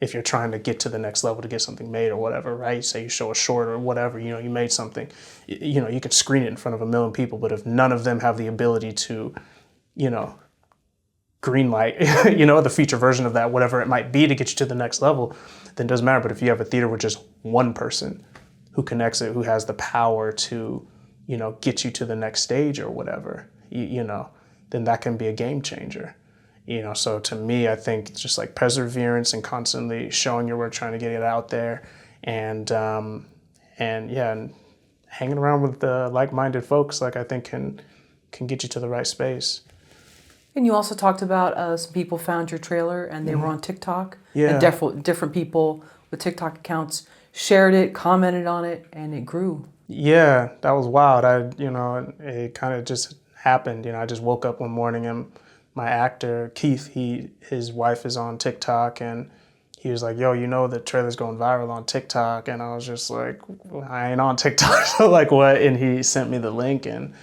If you're trying to get to the next level to get something made or whatever, right? Say you show a short or whatever, you know, you made something, you know, you could screen it in front of 1 million people, but if none of them have the ability to, you know, greenlight, you know, the feature version of that, whatever it might be to get you to the next level, then it doesn't matter. But if you have a theater with just one person who connects it, who has the power to, you know, get you to the next stage or whatever, you know, then that can be a game changer. You know, so to me, I think it's just like perseverance and constantly showing your work, trying to get it out there, and hanging around with the like-minded folks, like, I think can get you to the right space. And you also talked about some people found your trailer and they were on TikTok. Yeah. And different people with TikTok accounts shared it, commented on it, and it grew. Yeah, that was wild. It kind of just happened. You know, I just woke up one morning and my actor, Keith, his wife is on TikTok, and he was like, yo, you know the trailer's going viral on TikTok. And I was just like, I ain't on TikTok. So like what? And he sent me the link, and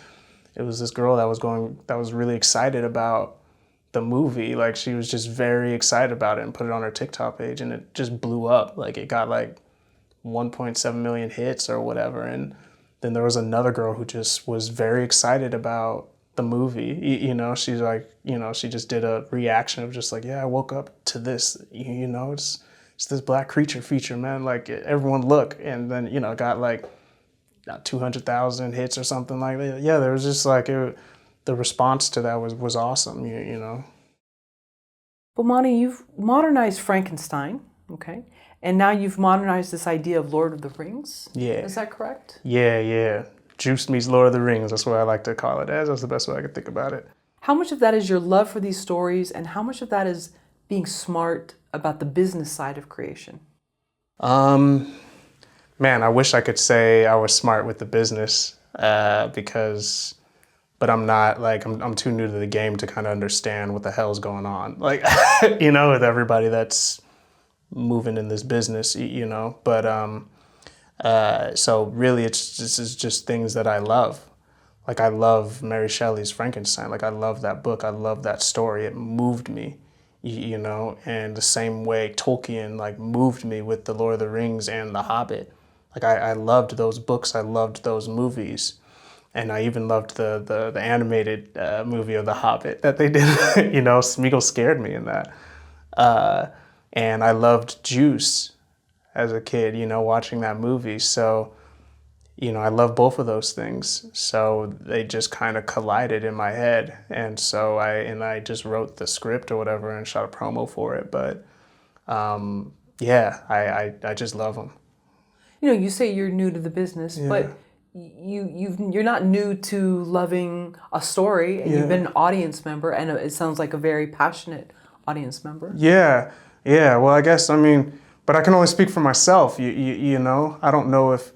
it was this girl that was really excited about the movie. Like she was just very excited about it and put it on her TikTok page, and it just blew up. Like it got like 1.7 million hits or whatever. And then there was another girl who just was very excited about the movie. She's like, she just did a reaction of just like, yeah, I woke up to this, it's this black creature feature, man. Like everyone look. And then, it got like 200,000 hits or something like that. Yeah, there was just like, the response to that was awesome, Bomani, you've modernized Frankenstein, okay? And now you've modernized this idea of Lord of the Rings. Yeah. Is that correct? Yeah. Juice meets Lord of the Rings. That's what I like to call it as. That's the best way I could think about it. How much of that is your love for these stories, and how much of that is being smart about the business side of creation? Man, I wish I could say I was smart with the business but I'm not. Like I'm too new to the game to kind of understand what the hell's going on. Like, with everybody that's moving in this business, But so really, this is just things that I love. Like I love Mary Shelley's Frankenstein. Like I love that book. I love that story. It moved me, And the same way Tolkien like moved me with the Lord of the Rings and The Hobbit. Like I loved those books. I loved those movies. And I even loved the animated movie of The Hobbit that they did. Smeagol scared me in that. And I loved Juice as a kid, watching that movie. So, I love both of those things. So they just kind of collided in my head. And so I just wrote the script or whatever and shot a promo for it. But I just love them. You say you're new to the business, but you're not new to loving a story, and you've been an audience member, and it sounds like a very passionate audience member. Yeah. Well, I guess, but I can only speak for myself. I don't know if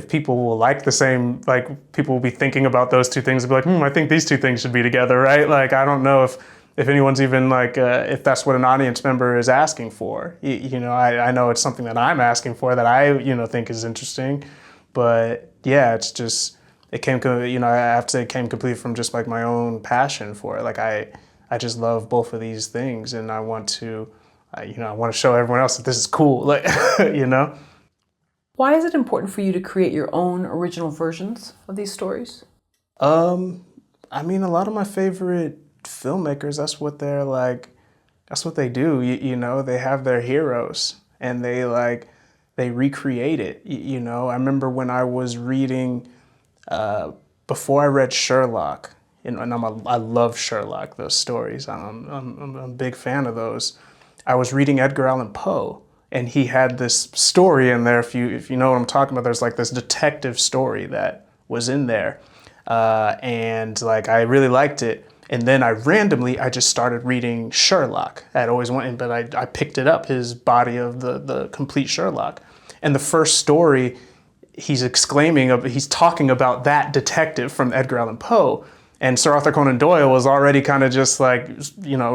people will like the same, like people will be thinking about those two things and be like, I think these two things should be together, right? Like, I don't know if anyone's even like, if that's what an audience member is asking for. I know it's something that I'm asking for that I, think is interesting. But yeah, it's just, it came, I have to say it came completely from just like my own passion for it. Like I just love both of these things, and I want to, I want to show everyone else that this is cool, like, Why is it important for you to create your own original versions of these stories? A lot of my favorite filmmakers, that's what they're like, that's what they do. They have their heroes and they recreate it. I remember when I was reading, before I read Sherlock, and I love Sherlock, those stories. I'm a big fan of those. I was reading Edgar Allan Poe, and he had this story in there. If you know what I'm talking about, there's like this detective story that was in there, and like I really liked it. And then I just started reading Sherlock. I'd always wanted, but I picked it up, his body of the complete Sherlock. And the first story, he's talking about that detective from Edgar Allan Poe. And Sir Arthur Conan Doyle was already kind of just like,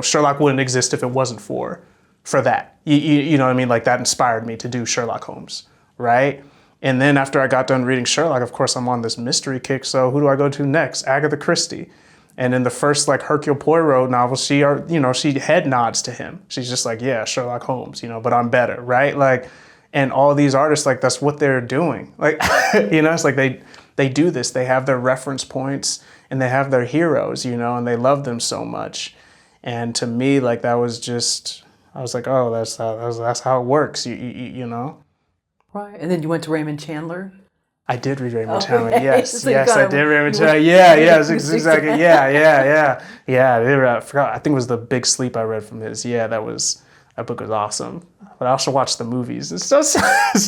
Sherlock wouldn't exist if it wasn't for that. You know what I mean? Like that inspired me to do Sherlock Holmes, right? And then after I got done reading Sherlock, of course, I'm on this mystery kick. So who do I go to next? Agatha Christie. And in the first like Hercule Poirot novel, she head nods to him. She's just like, yeah, Sherlock Holmes, but I'm better, right? Like, and all these artists, like that's what they're doing. Like, it's like they do this. They have their reference points and they have their heroes, and they love them so much. And to me, like that was just, I was like, oh, that's how it works, Right. And then you went to Raymond Chandler. I did read Raymond Chandler. Yes, so I did Raymond Chandler. Exactly. Yeah. I forgot. I think it was The Big Sleep I read from his. Yeah, that book was awesome. But I also watched the movies and stuff. So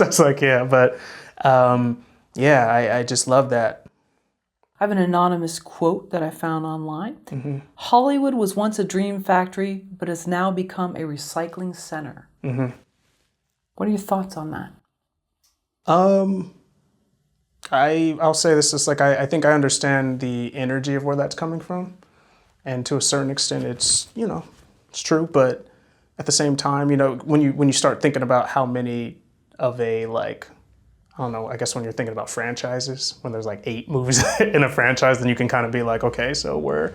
it's like, yeah, but I just love that. I have an anonymous quote that I found online. Mm-hmm. Hollywood was once a dream factory, but has now become a recycling center. Mm-hmm. What are your thoughts on that? I'll say this is like, I think I understand the energy of where that's coming from. And to a certain extent, it's, it's true. But at the same time, you know, when you start thinking about how many of a, like, I don't know, I guess when you're thinking about franchises, when there's like 8 movies in a franchise, then you can kind of be like, okay, so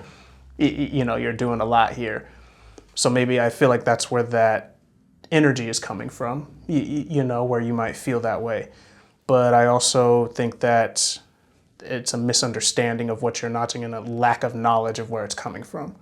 you know, you're doing a lot here. So maybe I feel like that's where that energy is coming from, you know, where you might feel that way. But I also think that it's a misunderstanding of what you're notching and a lack of knowledge of where it's coming from.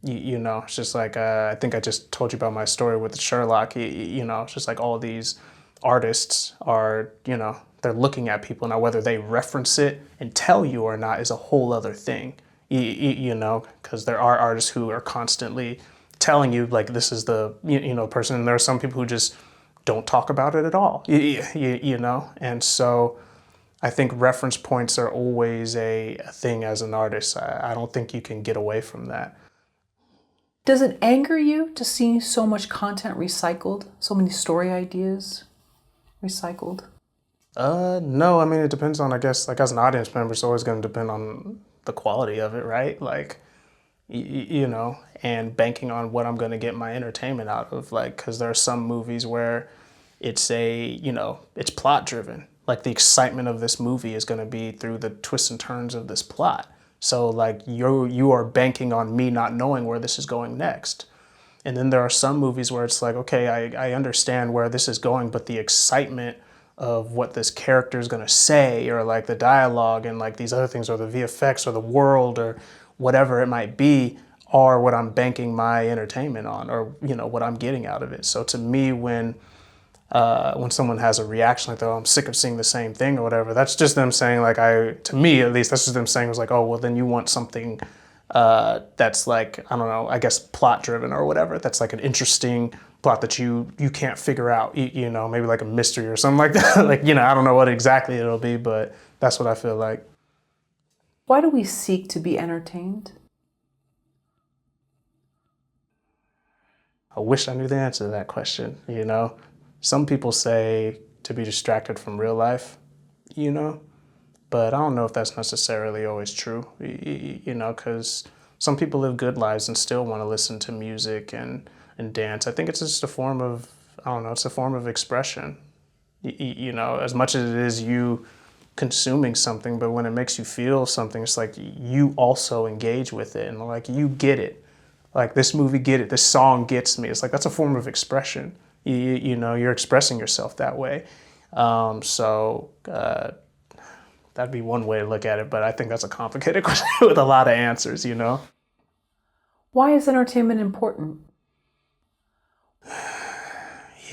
You know, it's just like, I think I just told you about my story with Sherlock. You know, it's just like all these artists are, you know, they're looking at people now, whether they reference it and tell you or not is a whole other thing, you know, because there are artists who are constantly telling you, like, this is the, you know, person, and there are some people who just don't talk about it at all, you know, and so I think reference points are always a thing as an artist. I don't think you can get away from that. Does it anger you to see so much content recycled, so many story ideas recycled? No, I mean, it depends on, I guess, like as an audience member, it's always going to depend on the quality of it, right? Like, you know, and banking on what I'm going to get my entertainment out of, like, because there are some movies where it's you know, it's plot driven. Like the excitement of this movie is going to be through the twists and turns of this plot. So like you are banking on me not knowing where this is going next. And then there are some movies where it's like, okay, I understand where this is going, but the excitement of what this character is going to say, or like the dialogue and like these other things, or the VFX or the world or whatever it might be, are what I'm banking my entertainment on, or, you know, what I'm getting out of it. So to me, when someone has a reaction like that, oh, I'm sick of seeing the same thing or whatever, that's just them saying, like, to me at least, that's just them saying, was like, oh, well, then you want something that's like, I don't know, I guess plot driven or whatever, that's like an interesting plot that you can't figure out, you know, maybe like a mystery or something like that. Like, you know, I don't know what exactly it'll be, but that's what I feel like. Why do we seek to be entertained? I wish I knew the answer to that question, you know. Some people say to be distracted from real life, you know, but I don't know if that's necessarily always true, you know, because some people live good lives and still want to listen to music and dance. I think it's just a form of, I don't know, it's a form of expression, you know, as much as it is you consuming something, but when it makes you feel something, it's like you also engage with it and like you get it. Like this movie get it, this song gets me. It's like that's a form of expression. You know, you're expressing yourself that way. So that'd be one way to look at it, but I think that's a complicated question with a lot of answers, you know? Why is entertainment important?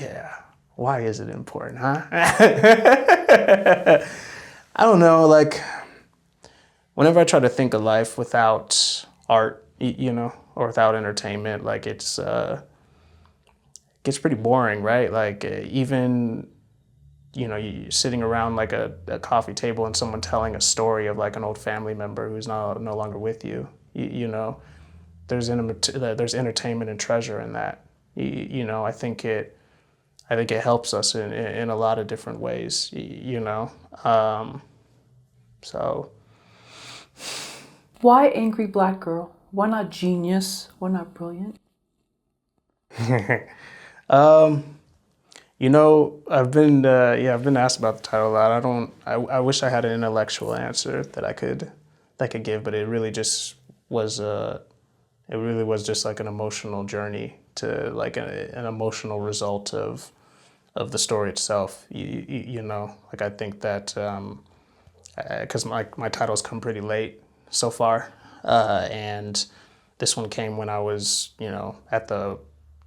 Yeah, why is it important, huh? I don't know, like, whenever I try to think of life without art, you know, or without entertainment, like it gets pretty boring, right? Like even, you know, you sitting around like a coffee table and someone telling a story of like an old family member who's no longer with you, you know, there's entertainment and treasure in that. You know, I think it helps us in a lot of different ways, you know. So. Why angry black girl? Why not genius? Why not brilliant? You know, I've been asked about the title a lot. I wish I had an intellectual answer that I could give, but it really just was just like an emotional journey to like an emotional result of the story itself. You know, like I think that because my titles come pretty late so far, and this one came when I was, you know, at the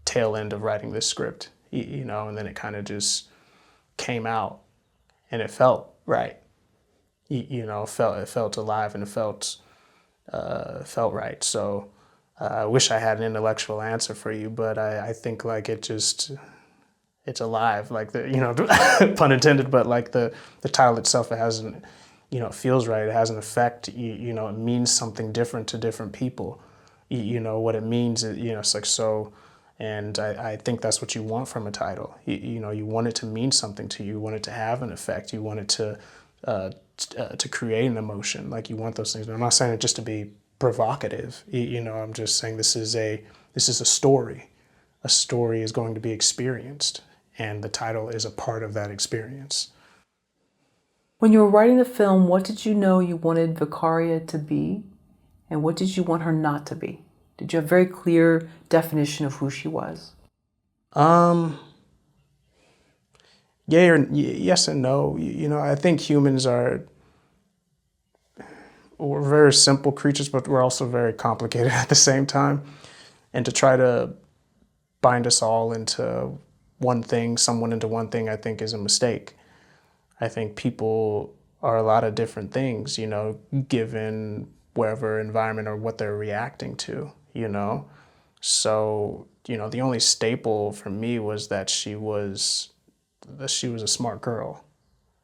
tail end of writing this script, you know, and then it kind of just came out, and it felt right, you know, it felt alive, and it felt right. So I wish I had an intellectual answer for you, but I think like it's alive, like the, you know, pun intended, but like the title itself, it hasn't, you know, it feels right. It has an effect. You know, it means something different to different people. You know, what it means, you know, it's like so, and I think that's what you want from a title. You know, you want it to mean something to you. You want it to have an effect. You want it to create an emotion. Like you want those things. But I'm not saying it just to be provocative. You know, I'm just saying this is a story. a story is going to be experienced, and the title is a part of that experience. When you were writing the film, what did you know you wanted Vicaria to be, and what did you want her not to be? Did you have a very clear definition of who she was? Yes and no. I think humans we're very simple creatures, but we're also very complicated at the same time. And to try to bind us all into one thing, someone into one thing, I think is a mistake. I think people are a lot of different things, given wherever environment or what they're reacting to, So, the only staple for me was that she was a smart girl.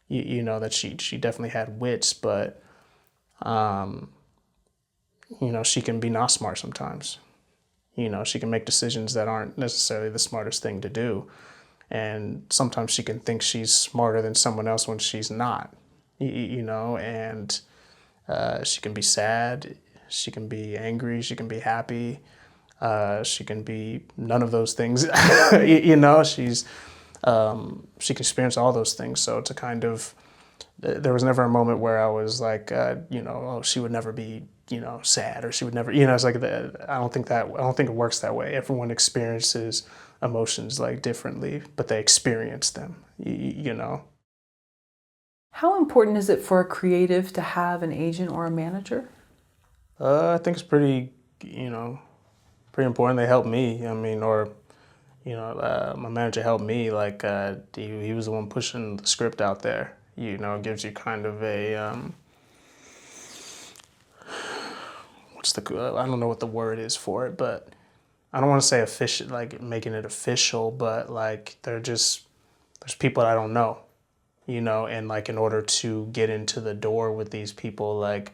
That she definitely had wits, but she can be not smart sometimes. She can make decisions that aren't necessarily the smartest thing to do. And sometimes she can think she's smarter than someone else when she's not, and she can be sad, she can be angry, she can be happy, she can be none of those things, she can experience all those things. So to kind of, there was never a moment where I was like, oh, she would never be, sad, or she would never, it's like, I don't think it works that way. Everyone experiences emotions like differently, but they experience them, How important is it for a creative to have an agent or a manager? I think it's pretty important. They help me. I mean, or, my manager helped me. Like, he was the one pushing the script out there. It gives you kind of a, I don't know what the word is for it, but I don't want to say official, like making it official, but like there's people that I don't know, and like in order to get into the door with these people, like,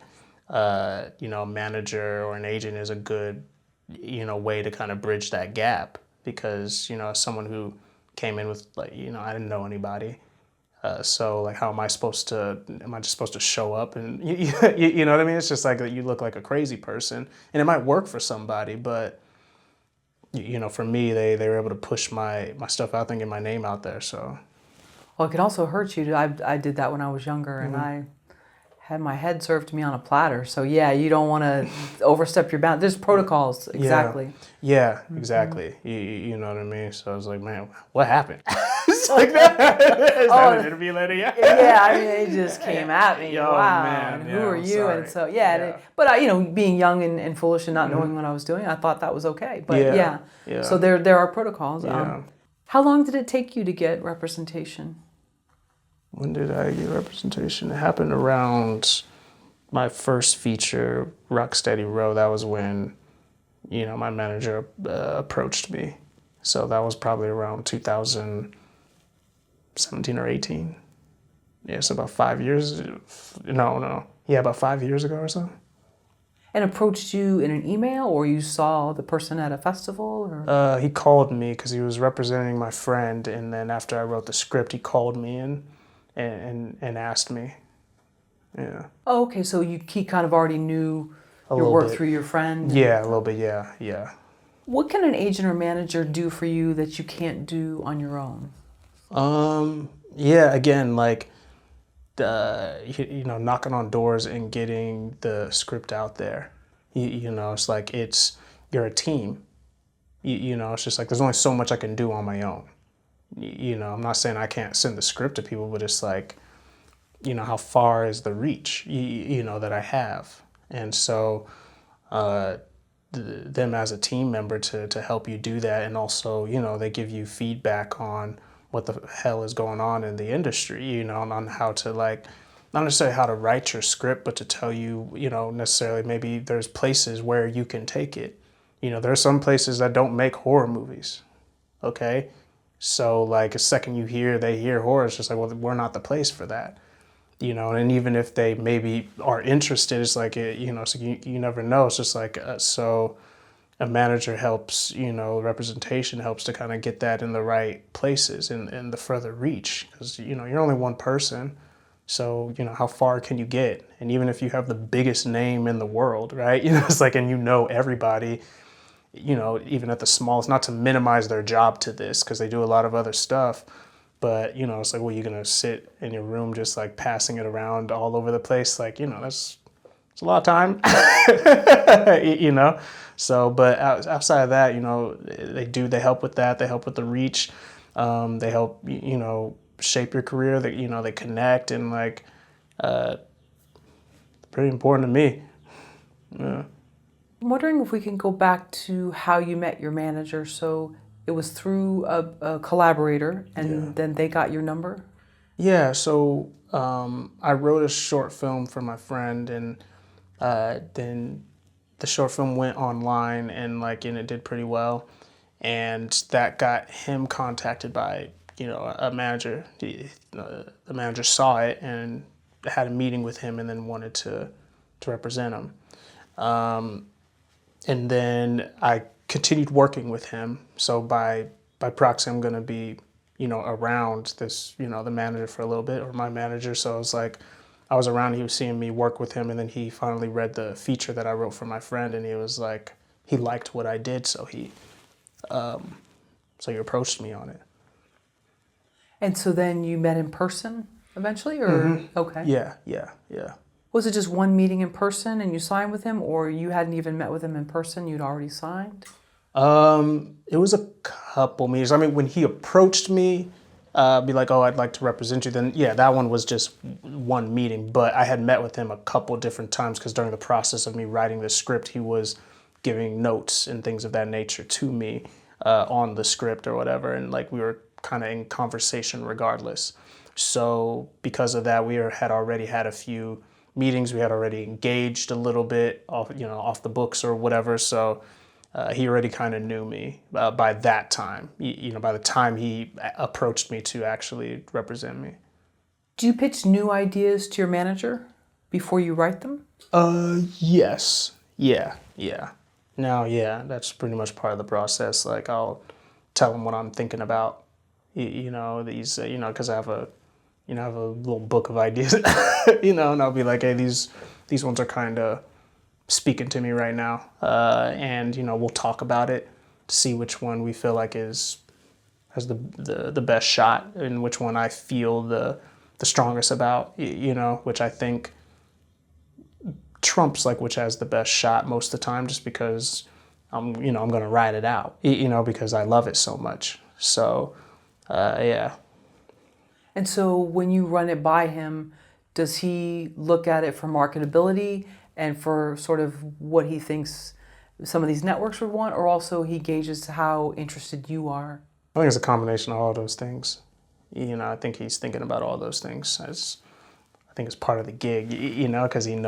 a manager or an agent is a good, way to kind of bridge that gap, because, as someone who came in with like, I didn't know anybody. So like, how am I just supposed to show up and, you know what I mean? It's just like that you look like a crazy person, and it might work for somebody, but for me, they were able to push my stuff out there and get my name out there. So, Well, it can also hurt you. I did that when I was younger, and I had my head served to me on a platter. So yeah, you don't want to overstep your bounds. There's protocols, exactly. Yeah, exactly. You know what I mean? So I was like, man, what happened? It's like that. Is that an interview later? Yeah. Yeah, I mean, it just came at me. Yo, Wow, man, and yeah, who are I'm you? sorry. And so Yeah. but being young and foolish and not knowing what I was doing, I thought that was okay. But Yeah. so there are protocols. Yeah. How long did it take you to get representation? When did I get representation? It happened around my first feature, Rocksteady Row. That was when, my manager approached me. So that was probably around 2017 or 18. Yeah, so about 5 years. No. Yeah, about 5 years ago or so. And approached you in an email, or you saw the person at a festival? Or? He called me because he was representing my friend, and then after I wrote the script, he called me and asked me. Yeah. Oh, okay, so he kind of already knew A your little work bit. through your friend? Yeah, a little bit, yeah. What can an agent or manager do for you that you can't do on your own? Yeah, again, like, knocking on doors and getting the script out there. It's like you're a team. It's just like there's only so much I can do on my own. I'm not saying I can't send the script to people, but it's like, how far is the reach, that I have. And so them as a team member to help you do that, and also, they give you feedback on what the hell is going on in the industry, on how to, like, not necessarily how to write your script, but to tell you, necessarily maybe there's places where you can take it. There are some places that don't make horror movies, okay? So, like, the second they hear horror, it's just like, well, we're not the place for that. And even if they maybe are interested, it's like, so you never know. It's just like, so a manager helps, representation helps to kind of get that in the right places and the further reach, because, you're only one person. So, how far can you get? And even if you have the biggest name in the world, right? It's like, and everybody, you know, even at the smallest, not to minimize their job to this, because they do a lot of other stuff. But, you know, it's like, well, you're going to sit in your room just like passing it around all over the place. Like, you know, it's a lot of time, you know? So, but outside of that, you know, they help with that. They help with the reach. They help, you know, shape your career. That, you know, they connect, and like, pretty important to me. Yeah. I'm wondering if we can go back to how you met your manager. So it was through a collaborator, and then they got your number? Yeah, so I wrote a short film for my friend, and then the short film went online, and it did pretty well, and that got him contacted by, you know, a manager. The manager saw it and had a meeting with him, and then wanted to represent him. And then I continued working with him. So by proxy, I'm going to be, you know, around this, you know, the manager for a little bit, or my manager. So I was like, I was around, he was seeing me work with him, and then he finally read the feature that I wrote for my friend, and he was like, he liked what I did, so he approached me on it. And so then you met in person eventually, or? Okay. Yeah. Was it just one meeting in person and you signed with him, or you hadn't even met with him in person, you'd already signed? It was a couple meetings. I mean, when he approached me, be like, oh, I'd like to represent you, then yeah, that one was just one meeting. But I had met with him a couple different times, because during the process of me writing the script, he was giving notes and things of that nature to me on the script or whatever. And like, we were kind of in conversation regardless. So because of that, we had already had a few meetings. We had already engaged a little bit off the books or whatever. So he already kind of knew me by that time, you know, by the time he approached me to actually represent me. Do you pitch new ideas to your manager before you write them? Yes. Yeah. Now, yeah, that's pretty much part of the process. Like, I'll tell him what I'm thinking about, you know, these, you know, because I have a little book of ideas, you know, and I'll be like, hey, these ones are kind of speaking to me right now, and you know, we'll talk about it to see which one we feel like has the best shot, and which one I feel the strongest about, you know, which I think trumps like which has the best shot most of the time, just because I'm gonna ride it out, you know, because I love it so much. So yeah. And so when you run it by him, does he look at it for marketability and for sort of what he thinks some of these networks would want, or also he gauges how interested you are? I think it's a combination of all those things. You know, I think he's thinking about all those things I think it's part of the gig, you know, because he's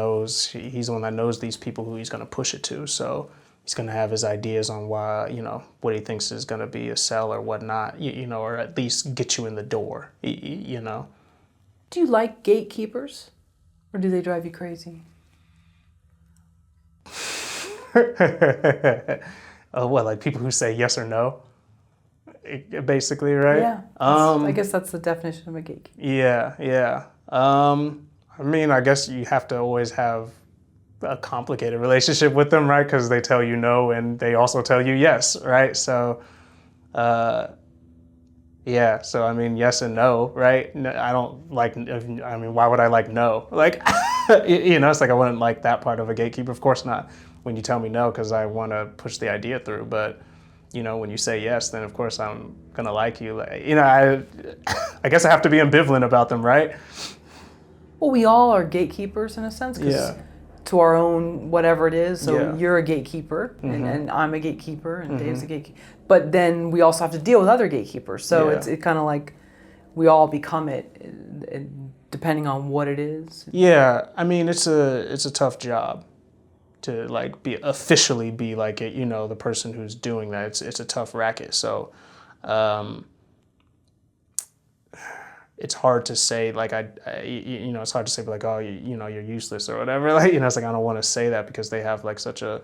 the one that knows these people who he's going to push it to. So he's going to have his ideas on why, you know, what he thinks is going to be a sell or whatnot, you know, or at least get you in the door, you know. Do you like gatekeepers, or do they drive you crazy? Oh, what, like people who say yes or no? Basically, right? Yeah, I guess that's the definition of a gatekeeper. Yeah. I mean, I guess you have to always have a complicated relationship with them, right? Because they tell you no and they also tell you yes, right? So, yeah. So, I mean, yes and no, right? No, I don't like, I mean, why would I like no? Like, you know, it's like I wouldn't like that part of a gatekeeper. Of course not when you tell me no, because I want to push the idea through. But, you know, when you say yes, then of course I'm going to like you. Like, you know, I guess I have to be ambivalent about them, right? Well, we all are gatekeepers in a sense, because to our own whatever it is. So you're a gatekeeper, and I'm a gatekeeper, and Dave's a gatekeeper. But then we also have to deal with other gatekeepers. So it's kind of like we all become it, depending on what it is. Yeah, I mean, it's a tough job to like officially be like it, you know, the person who's doing that. It's a tough racket. So it's hard to say like you know, it's hard to say like, oh, you know, you're useless or whatever. Like, you know, it's like I don't want to say that, because they have like such a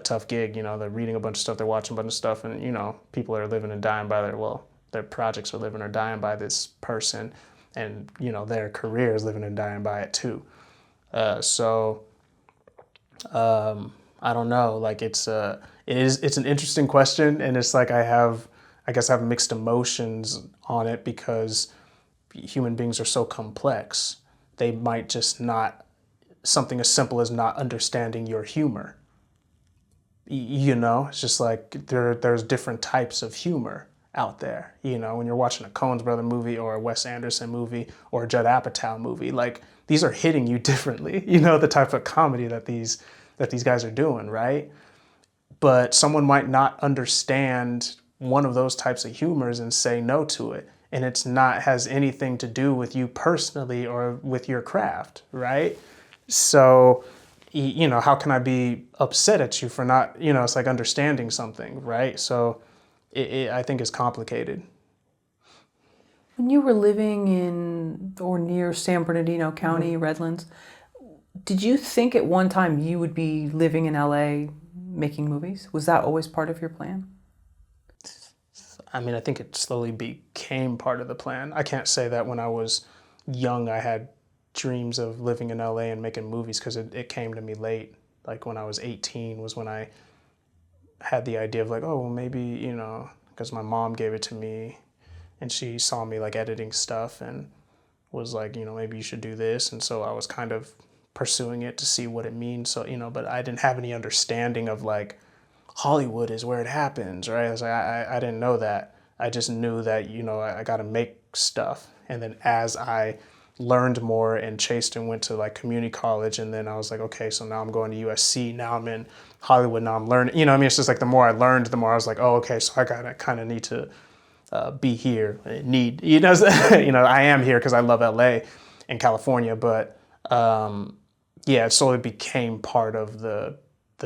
tough gig. You know, they're reading a bunch of stuff, they're watching a bunch of stuff, and you know, people are living and dying by their projects are living or dying by this person, and you know, their career is living and dying by it too. So I don't know. Like, it's It's an interesting question, and it's like I guess I have mixed emotions on it because human beings are so complex. They might just not, something as simple as not understanding your humor. You know, it's just like there's different types of humor out there. You know, when you're watching a Coen Brother movie or a Wes Anderson movie or a Judd Apatow movie, like these are hitting you differently. You know, the type of comedy that these guys are doing, right? But someone might not understand one of those types of humors and say no to it. And it's not has anything to do with you personally or with your craft, right? So, you know, how can I be upset at you for not, you know, it's like understanding something, right? So I think it's complicated. When you were living in or near San Bernardino County, Redlands, did you think at one time you would be living in LA making movies? Was that always part of your plan? I mean, I think it slowly became part of the plan. I can't say that when I was young I had dreams of living in LA and making movies because it came to me late. Like when I was 18 was when I had the idea of like, oh, well, maybe, you know, because my mom gave it to me and she saw me like editing stuff and was like, you know, maybe you should do this. And so I was kind of pursuing it to see what it means. So, you know, but I didn't have any understanding of like, Hollywood is where it happens, right? I was like, I didn't know that. I just knew that, you know, I got to make stuff. And then as I learned more and chased and went to like community college, and then I was like, okay, so now I'm going to USC. Now I'm in Hollywood. Now I'm learning. You know, I mean, it's just like the more I learned, the more I was like, oh, okay, so I gotta kind of need to be here. You know, you know, I am here because I love LA and California, but yeah, it slowly became part of the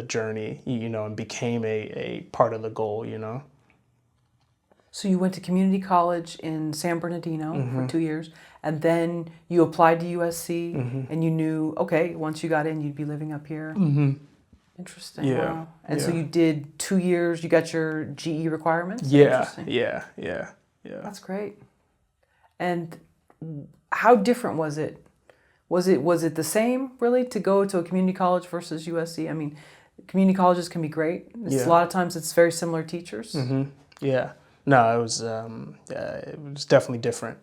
journey, you know, and became a part of the goal, you know. So you went to community college in San Bernardino for 2 years, and then you applied to USC, and you knew, okay, once you got in, you'd be living up here. Interesting. Yeah. Wow. And yeah. so you did 2 years. You got your GE requirements. Yeah. Interesting. Yeah. That's great. And how different was it? Was it the same really to go to a community college versus USC? I mean, community colleges can be great. A lot of times it's very similar teachers. Yeah. No, it was definitely different.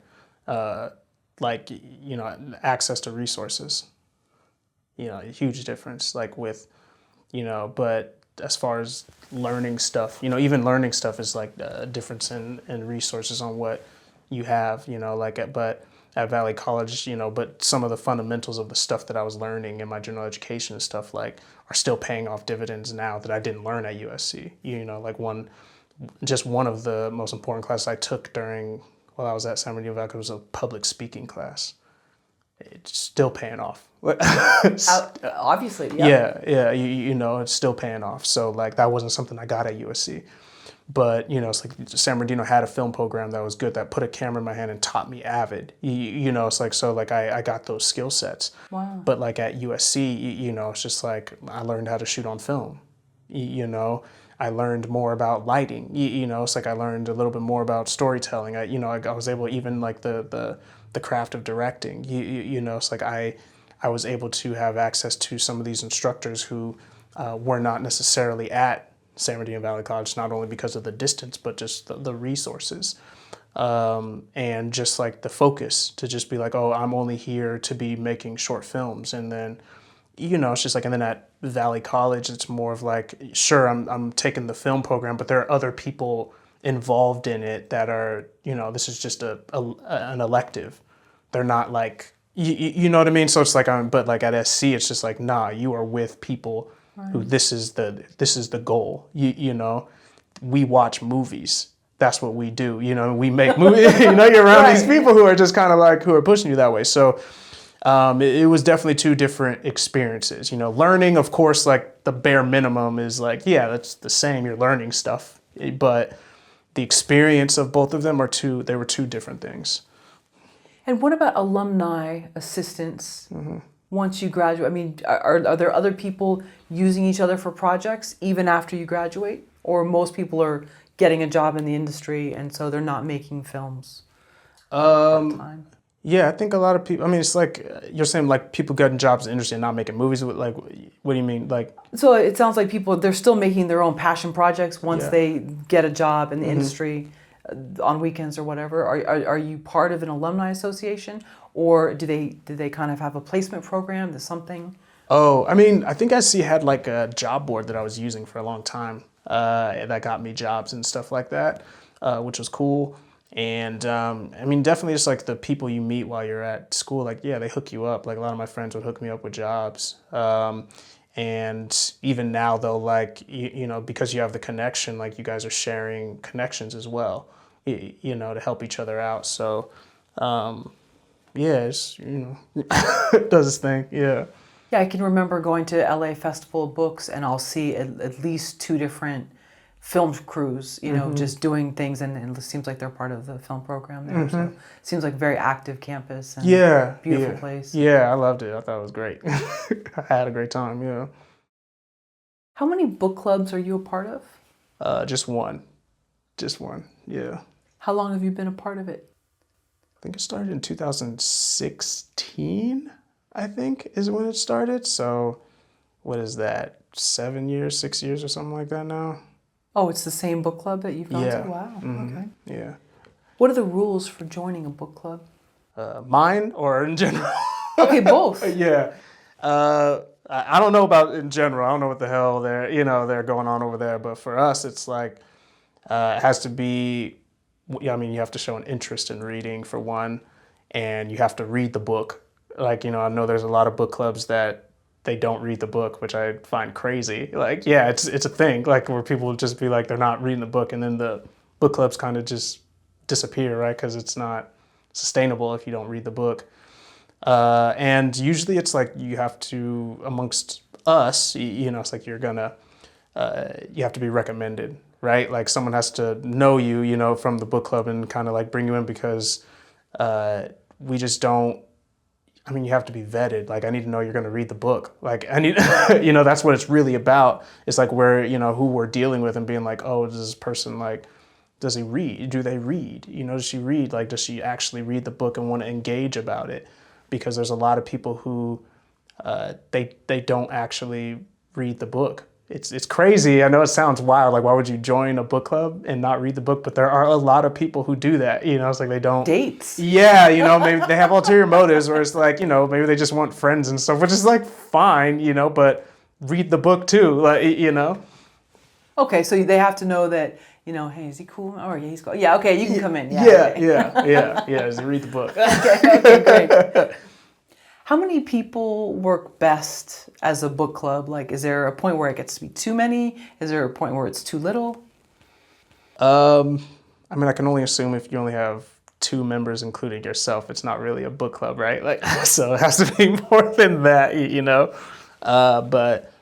Like, you know, access to resources, you know, a huge difference, like with, you know, but as far as learning stuff, you know, even learning stuff is like a difference in resources on what you have, you know, like, but at Valley College, you know, but some of the fundamentals of the stuff that I was learning in my general education and stuff like are still paying off dividends now that I didn't learn at USC. You know, like one of the most important classes I took while I was at San Bernardino Valley College was a public speaking class. It's still paying off. Obviously, yeah. Yeah, you know, it's still paying off. So like that wasn't something I got at USC. But, you know, it's like San Bernardino had a film program that was good, that put a camera in my hand and taught me Avid. You know, it's like, so like I got those skill sets. Wow. But like at USC, you know, it's just like I learned how to shoot on film. You know, I learned more about lighting. You know, it's like I learned a little bit more about storytelling. I was able, even like the craft of directing. You know, it's like I was able to have access to some of these instructors who were not necessarily at San Bernardino Valley College, not only because of the distance, but just the resources. And just like the focus to just be like, oh, I'm only here to be making short films. And then, you know, it's just like, and then at Valley College, it's more of like, sure, I'm taking the film program, but there are other people involved in it that are, you know, this is just an elective. They're not like, you know what I mean? So it's like, but like at SC, it's just like, nah, you are with people who this is the goal. You know, we watch movies. That's what we do. You know, we make movies. You know, you're around these people who are just kind of like, who are pushing you that way. So it was definitely two different experiences. You know, learning, of course, like the bare minimum is like, yeah, that's the same. You're learning stuff, but the experience of both of them were two different things. And what about alumni assistants? Once you graduate, I mean, are there other people using each other for projects even after you graduate? Or most people are getting a job in the industry and so they're not making films part-time? Yeah, I think a lot of people. I mean, it's like you're saying, like people getting jobs in the industry and not making movies. With like, what do you mean? Like, So it sounds like people, they're still making their own passion projects once yeah. they get a job in the industry on weekends or whatever. Are you part of an alumni association, or do they kind of have a placement program? There's something. Oh, I mean, I think SC had like a job board that I was using for a long time that got me jobs and stuff like that, which was cool. And I mean, definitely just like the people you meet while you're at school, like, yeah, they hook you up. Like a lot of my friends would hook me up with jobs. And even now, though, like, you know, because you have the connection, like you guys are sharing connections as well, you know, to help each other out. So, yeah, it's, you know, it does its thing. Yeah. Yeah, I can remember going to LA Festival of Books, and I'll see at least two different film crews, you know, just doing things, and it seems like they're part of the film program there. So it seems like a very active campus and Yeah, beautiful yeah. place. Yeah, I loved it. I thought it was great. I had a great time, yeah. How many book clubs are you a part of? Just one. Just one, yeah. How long have you been a part of it? I think it started in 2016, I think, is when it started. So what is that, 7 years, 6 years or something like that now? Oh, it's the same book club that you've gone Yeah. to? Wow, okay. Yeah. What are the rules for joining a book club? Mine or in general? Okay, both. Yeah. I don't know about in general. I don't know what the hell they're going on over there. But for us, it's like it has to be. I mean, you have to show an interest in reading for one, and you have to read the book. Like, you know, I know there's a lot of book clubs that they don't read the book, which I find crazy. Like, yeah, it's a thing. Like where people will just be like they're not reading the book, and then the book clubs kind of just disappear, right? Because it's not sustainable if you don't read the book. And usually it's like you have to, amongst us, you know, it's like you have to be recommended, right? Like someone has to know you, you know, from the book club and kind of like bring you in because we just don't, I mean, you have to be vetted. Like, I need to know you're going to read the book. Like, I need, you know, that's what it's really about. It's like you know, who we're dealing with and being like, oh, does this person like, does he read? Do they read? You know, does she read? Like, does she actually read the book and want to engage about it? Because there's a lot of people who they don't actually read the book. It's crazy. I know it sounds wild. Like, why would you join a book club and not read the book? But there are a lot of people who do that. You know, it's like they don't. Dates. Yeah, you know, maybe they have ulterior motives where it's like, you know, maybe they just want friends and stuff, which is like fine, you know, but read the book too, like, you know. Okay, so they have to know that, you know, hey, is he cool? Oh, yeah, he's cool. Yeah, okay, you can come in. Yeah, okay. Just read the book. Okay, great. How many people work best as a book club? Like, is there a point where it gets to be too many? Is there a point where it's too little? I mean, I can only assume if you only have 2 members, including yourself, it's not really a book club, right? Like, so it has to be more than that, you know? But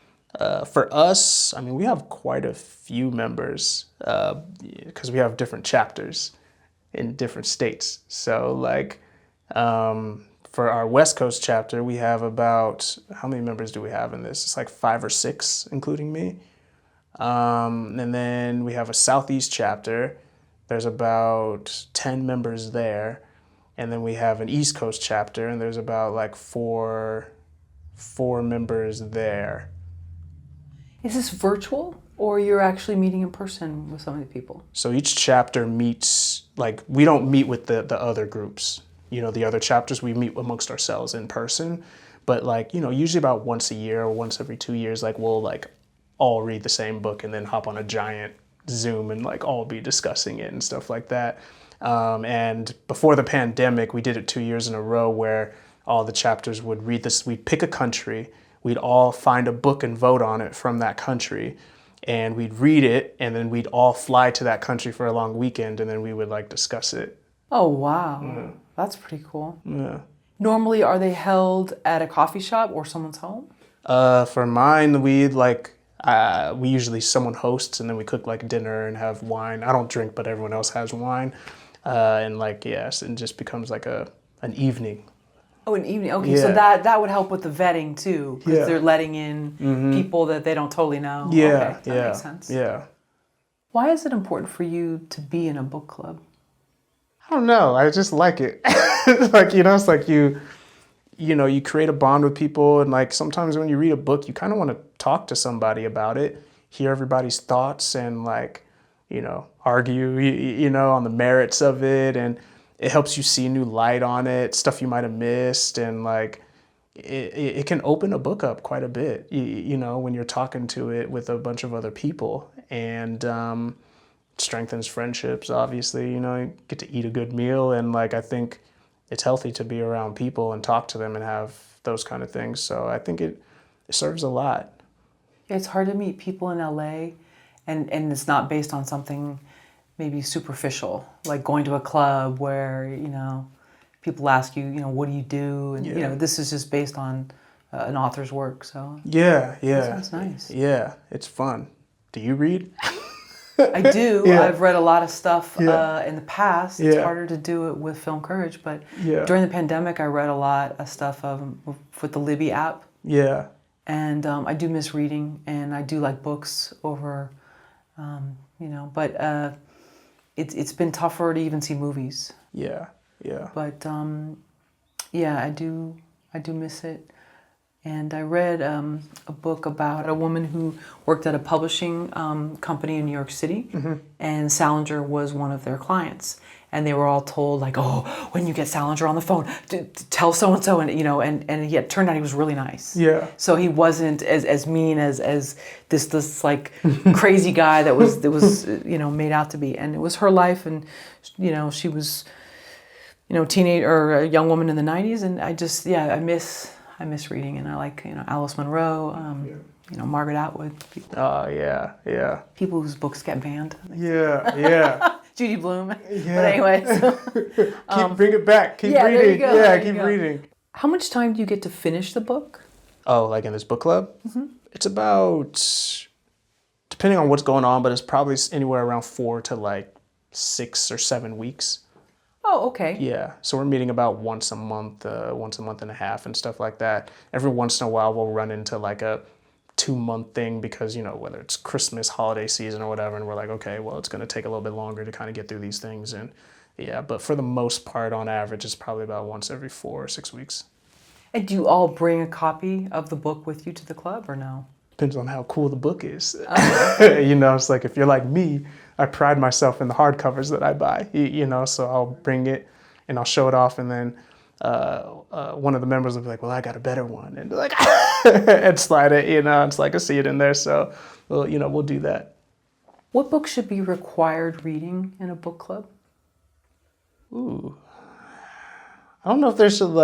for us, I mean, we have quite a few members because we have different chapters in different states. So, like, for our West Coast chapter, we have about, how many members do we have in this? It's like 5 or 6, including me. And then we have a Southeast chapter. There's about 10 members there. And then we have an East Coast chapter, and there's about like four members there. Is this virtual, or you're actually meeting in person with some of the people? So each chapter meets, like, we don't meet with the other groups. You know, the other chapters, we meet amongst ourselves in person. But, like, you know, usually about once a year or once every 2 years, like, we'll, like, all read the same book and then hop on a giant Zoom and, like, all be discussing it and stuff like that. And before the pandemic, we did it 2 years in a row where all the chapters would read this. We'd pick a country. We'd all find a book and vote on it from that country. And we'd read it, and then we'd all fly to that country for a long weekend, and then we would, like, discuss it. Oh, wow. That's pretty cool. Yeah. Normally, are they held at a coffee shop or someone's home? For mine, we usually someone hosts, and then we cook like dinner and have wine. I don't drink, but everyone else has wine, and like, yes, it just becomes like an evening. Oh, an evening. Okay, Yeah. so that would help with the vetting too, because Yeah. they're letting in people that they don't totally know. Yeah, Okay, that yeah, makes sense. yeah. Why is it important for you to be in a book club? I don't know. I just like it. Like, it's like you create a bond with people, and like sometimes when you read a book, you kind of want to talk to somebody about it, hear everybody's thoughts, and like, argue, on the merits of it, and it helps you see new light on it, stuff you might have missed, and like it can open a book up quite a bit, when you're talking to it with a bunch of other people, and strengthens friendships, obviously, you get to eat a good meal, and like I think it's healthy to be around people and talk to them and have those kind of things. So I think it serves a lot. It's hard to meet people in LA, and it's not based on something maybe superficial, like going to a club where, people ask you, what do you do? And, this is just based on an author's work. So yeah. That's nice. Yeah, it's fun. Do you read? I do. Yeah. I've read a lot of stuff in the past. It's Yeah. harder to do it with Film Courage, but Yeah. during the pandemic, I read a lot of stuff with the Libby app. Yeah. And I do miss reading, and I do like books over, but it's been tougher to even see movies. Yeah. But I do miss it. And I read a book about a woman who worked at a publishing company in New York City, and Salinger was one of their clients. And they were all told, like, oh, when you get Salinger on the phone, tell so-and-so, and it turned out he was really nice. Yeah. So he wasn't as mean as this like crazy guy that was made out to be. And it was her life, and she was teenage or a young woman in the 90s, and I miss reading, and I like Alice Munro, Margaret Atwood. Oh yeah. People whose books get banned. Yeah. Judy Blume. Yeah. But anyway, Bring it back. Keep reading. There you go. Yeah, There you keep go. reading. How much time do you get to finish the book? Oh, like in this book club? It's about, depending on what's going on, but it's probably anywhere around 4 to like 6 or 7 weeks. Oh, okay. Yeah, so we're meeting about once a month and a half and stuff like that. Every once in a while we'll run into like a 2-month thing because, whether it's Christmas, holiday season or whatever, and we're like, okay, well, it's going to take a little bit longer to kind of get through these things. And yeah, but for the most part, on average, it's probably about once every 4 or 6 weeks. And do you all bring a copy of the book with you to the club, or no? Depends on how cool the book is. It's like if you're like me, I pride myself in the hardcovers that I buy, so I'll bring it and I'll show it off, and then one of the members will be like, well, I got a better one, and like, and slide it, it's like I see it in there, so we'll do that. What book should be required reading in a book club? Ooh, I don't know if there should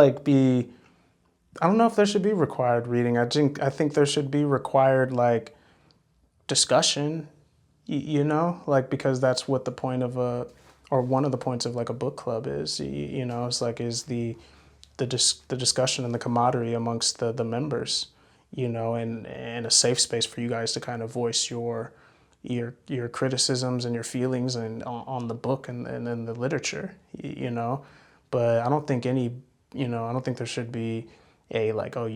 be required reading. I think there should be required like discussion, because that's what the point of or one of the points of like a book club is, it's like is the discussion and the camaraderie amongst the members, and a safe space for you guys to kind of voice your criticisms and your feelings and on the book and then the literature, but I don't think there should be a like, oh,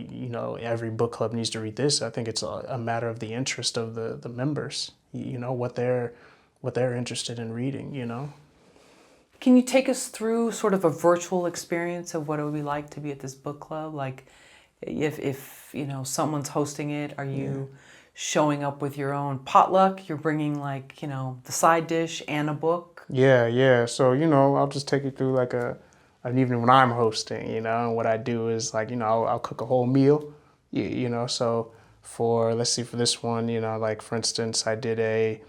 every book club needs to read this. I think it's a matter of the interest of the members, what they're interested in reading, Can you take us through sort of a virtual experience of what it would be like to be at this book club? Like if someone's hosting it, are you showing up with your own potluck? You're bringing like, the side dish and a book? Yeah. So, I'll just take you through like an evening when I'm hosting, and what I do is like, I'll cook a whole meal, so for this one, like for instance, I did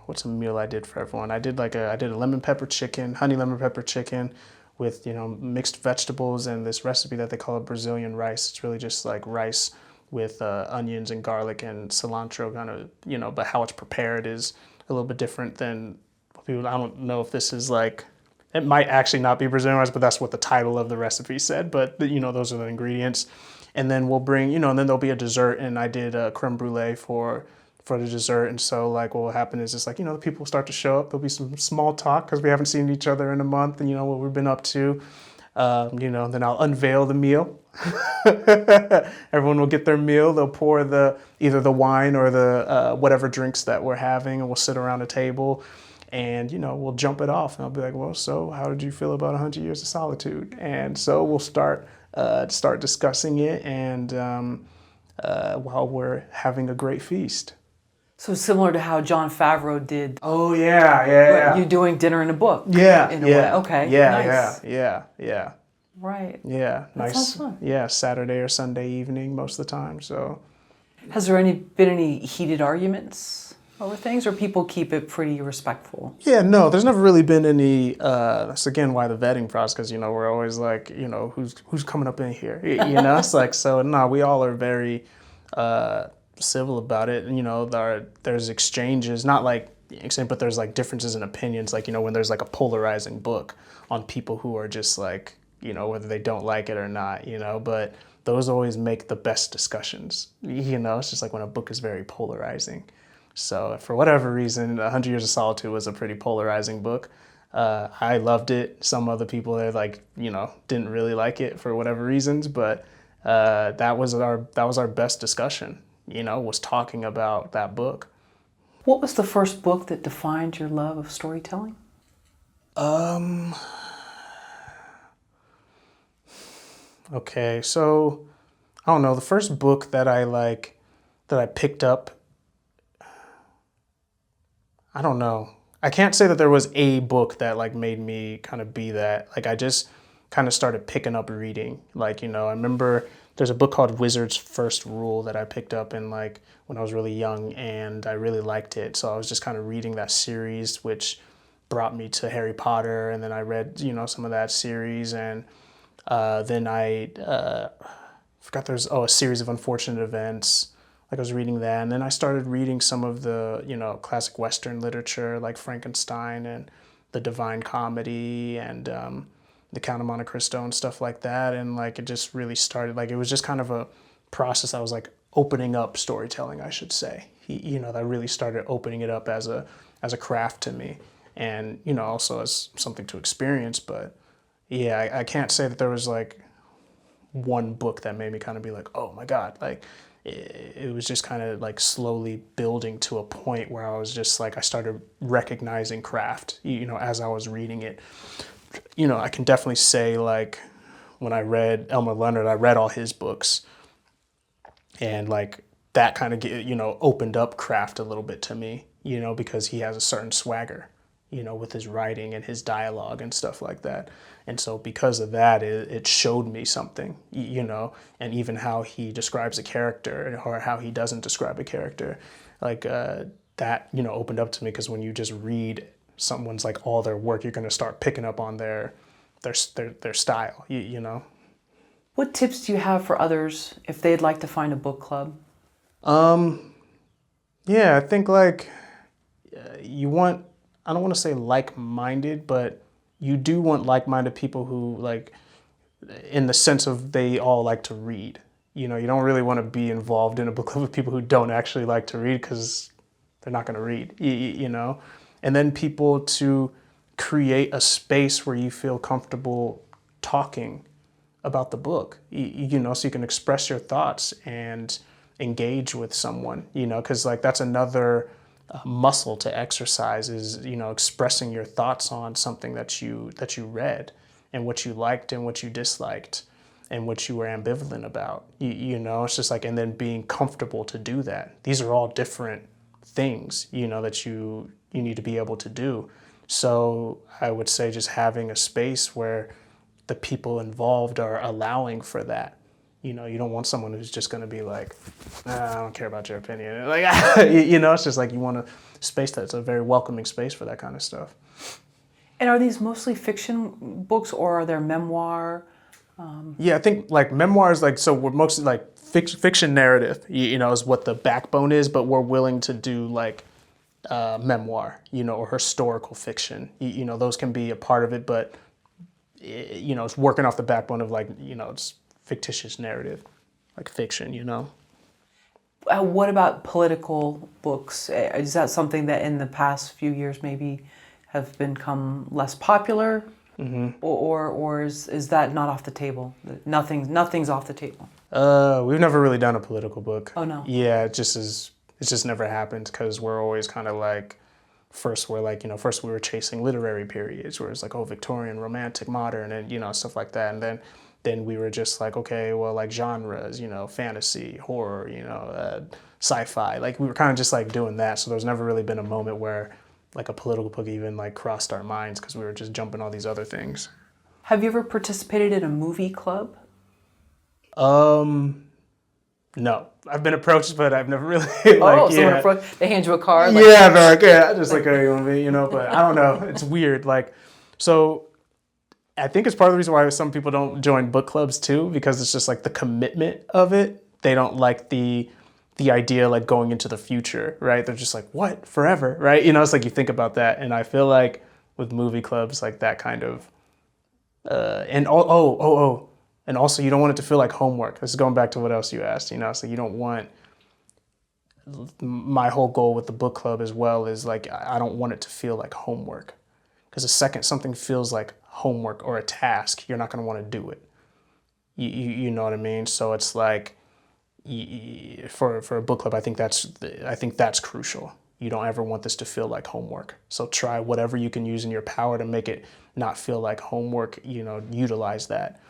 what's a meal I did for everyone? I did a lemon pepper chicken, honey lemon pepper chicken with, mixed vegetables and this recipe that they call a Brazilian rice. It's really just like rice with onions and garlic and cilantro kind of, but how it's prepared is a little bit different than people. I don't know if this is like, it might actually not be Brazilian rice, but that's what the title of the recipe said. But, those are the ingredients. And then we'll bring, and then there'll be a dessert. And I did a creme brulee for the dessert. And so, like, what will happen is just like, the people will start to show up. There'll be some small talk because we haven't seen each other in a month and, what we've been up to. Then I'll unveil the meal. Everyone will get their meal. They'll pour either the wine or the whatever drinks that we're having, and we'll sit around a table. And, we'll jump it off. And I'll be like, well, so how did you feel about 100 Years of Solitude? And so we'll start discussing it, and while we're having a great feast. So similar to how Jon Favreau did. Oh, yeah. You're doing dinner and a book. Yeah. In a way. Okay. Nice. Yeah. Right. Yeah. That Nice. sounds fun. Yeah, Saturday or Sunday evening most of the time. So. Has there been any heated arguments over things, or people keep it pretty respectful? Yeah, no, there's never really been any. That's again why the vetting process, because we're always like, who's coming up in here, It's like, so no, we all are very civil about it. And there's exchanges, not like but there's like differences in opinions, like when there's like a polarizing book on people who are just like, whether they don't like it or not, but those always make the best discussions. It's just like when a book is very polarizing. So for whatever reason, 100 Years of Solitude was a pretty polarizing book. I loved it. Some other people didn't really like it for whatever reasons, but that was our best discussion, was talking about that book. What was the first book that defined your love of storytelling? Okay, so I don't know. The first book that I picked up, I don't know. I can't say that there was a book that made me kind of be that. I just kind of started picking up reading. I remember there's a book called Wizard's First Rule that I picked up in when I was really young, and I really liked it. So I was just kind of reading that series, which brought me to Harry Potter, and then I read some of that series, and then I forgot there's a series of unfortunate events. I was reading that, and then I started reading some of the, classic Western literature, like Frankenstein and the Divine Comedy and the Count of Monte Cristo and stuff like that. And it just really started, it was just kind of a process. I was opening up storytelling, I should say. That really started opening it up as a craft to me, and also as something to experience. But yeah, I can't say that there was one book that made me kind of be like, oh my God, it was just kind of slowly building to a point where I was just I started recognizing craft, as I was reading it. I can definitely say when I read Elmer Leonard, I read all his books, and that kind of opened up craft a little bit to me, because he has a certain swagger, with his writing and his dialogue and stuff like that. And so because of that, it showed me something, and even how he describes a character or how he doesn't describe a character, that, opened up to me, because when you just read someone's all their work, you're going to start picking up on their style, What tips do you have for others if they'd like to find a book club? Yeah, I think you want, I don't want to say like-minded, but you do want like-minded people who in the sense of they all like to read. You don't really want to be involved in a book club with people who don't actually like to read, because they're not going to read, And then people to create a space where you feel comfortable talking about the book, so you can express your thoughts and engage with someone, because that's another muscle to exercise is, expressing your thoughts on something that you read, and what you liked and what you disliked and what you were ambivalent about. It's just and then being comfortable to do that. These are all different things, that you need to be able to do. So I would say just having a space where the people involved are allowing for that. You don't want someone who's just going to be I don't care about your opinion. It's just you want a space that's a very welcoming space for that kind of stuff. And are these mostly fiction books, or are there memoir? Yeah, I think memoirs, so we're mostly fiction narrative, is what the backbone is, but we're willing to do memoir, or historical fiction. Those can be a part of it, but it's working off the backbone of it's fictitious narrative, fiction, What about political books? Is that something that in the past few years maybe have become less popular? Mm-hmm. Or is that not off the table? Nothing's off the table. We've never really done a political book. Oh no. Yeah, it's just never happened, because we're always kind of first were like, first we were chasing literary periods where it's like, oh, Victorian, romantic, modern, and, stuff like that. And then we were just like, okay, well, like genres, fantasy, horror, sci-fi. Like we were kind of just like doing that. So there's never really been a moment where like a political book even like crossed our minds because we were just jumping all these other things. Have you ever participated in a movie club? No, I've been approached, but I've never really They hand you a card? Like, yeah, they're like, yeah, just like, hey, you want me, but I don't know. It's weird. Like, so I think it's part of the reason why some people don't join book clubs too, because it's just like the commitment of it. They don't like the idea like going into the future, right? They're just like, what, forever, right? It's like you think about that, and I feel like with movie clubs, like that kind of, and and also you don't want it to feel like homework. This is going back to what else you asked, so you don't want, my whole goal with the book club as well is like, I don't want it to feel like homework, because the second something feels like homework or a task, you're not going to want to do it. You know what I mean? So it's like, for a book club, I think that's crucial. You don't ever want this to feel like homework. So try whatever you can use in your power to make it not feel like homework. Utilize that.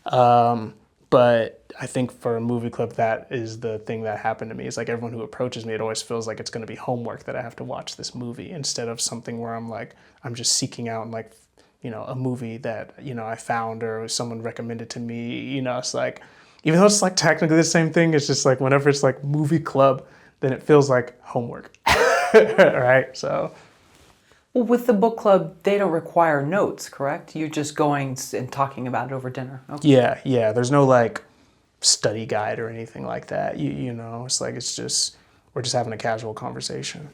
But I think for a movie club, that is the thing that happened to me. It's like everyone who approaches me, it always feels like it's going to be homework that I have to watch this movie, instead of something where I'm just seeking out like, a movie that, I found or someone recommended to me. It's like, even though it's like technically the same thing, it's just like whenever it's like movie club, then it feels like homework. Right? So. Well, with the book club, they don't require notes, correct? You're just going and talking about it over dinner. Okay. Yeah. There's no like study guide or anything like that. It's like, we're just having a casual conversation.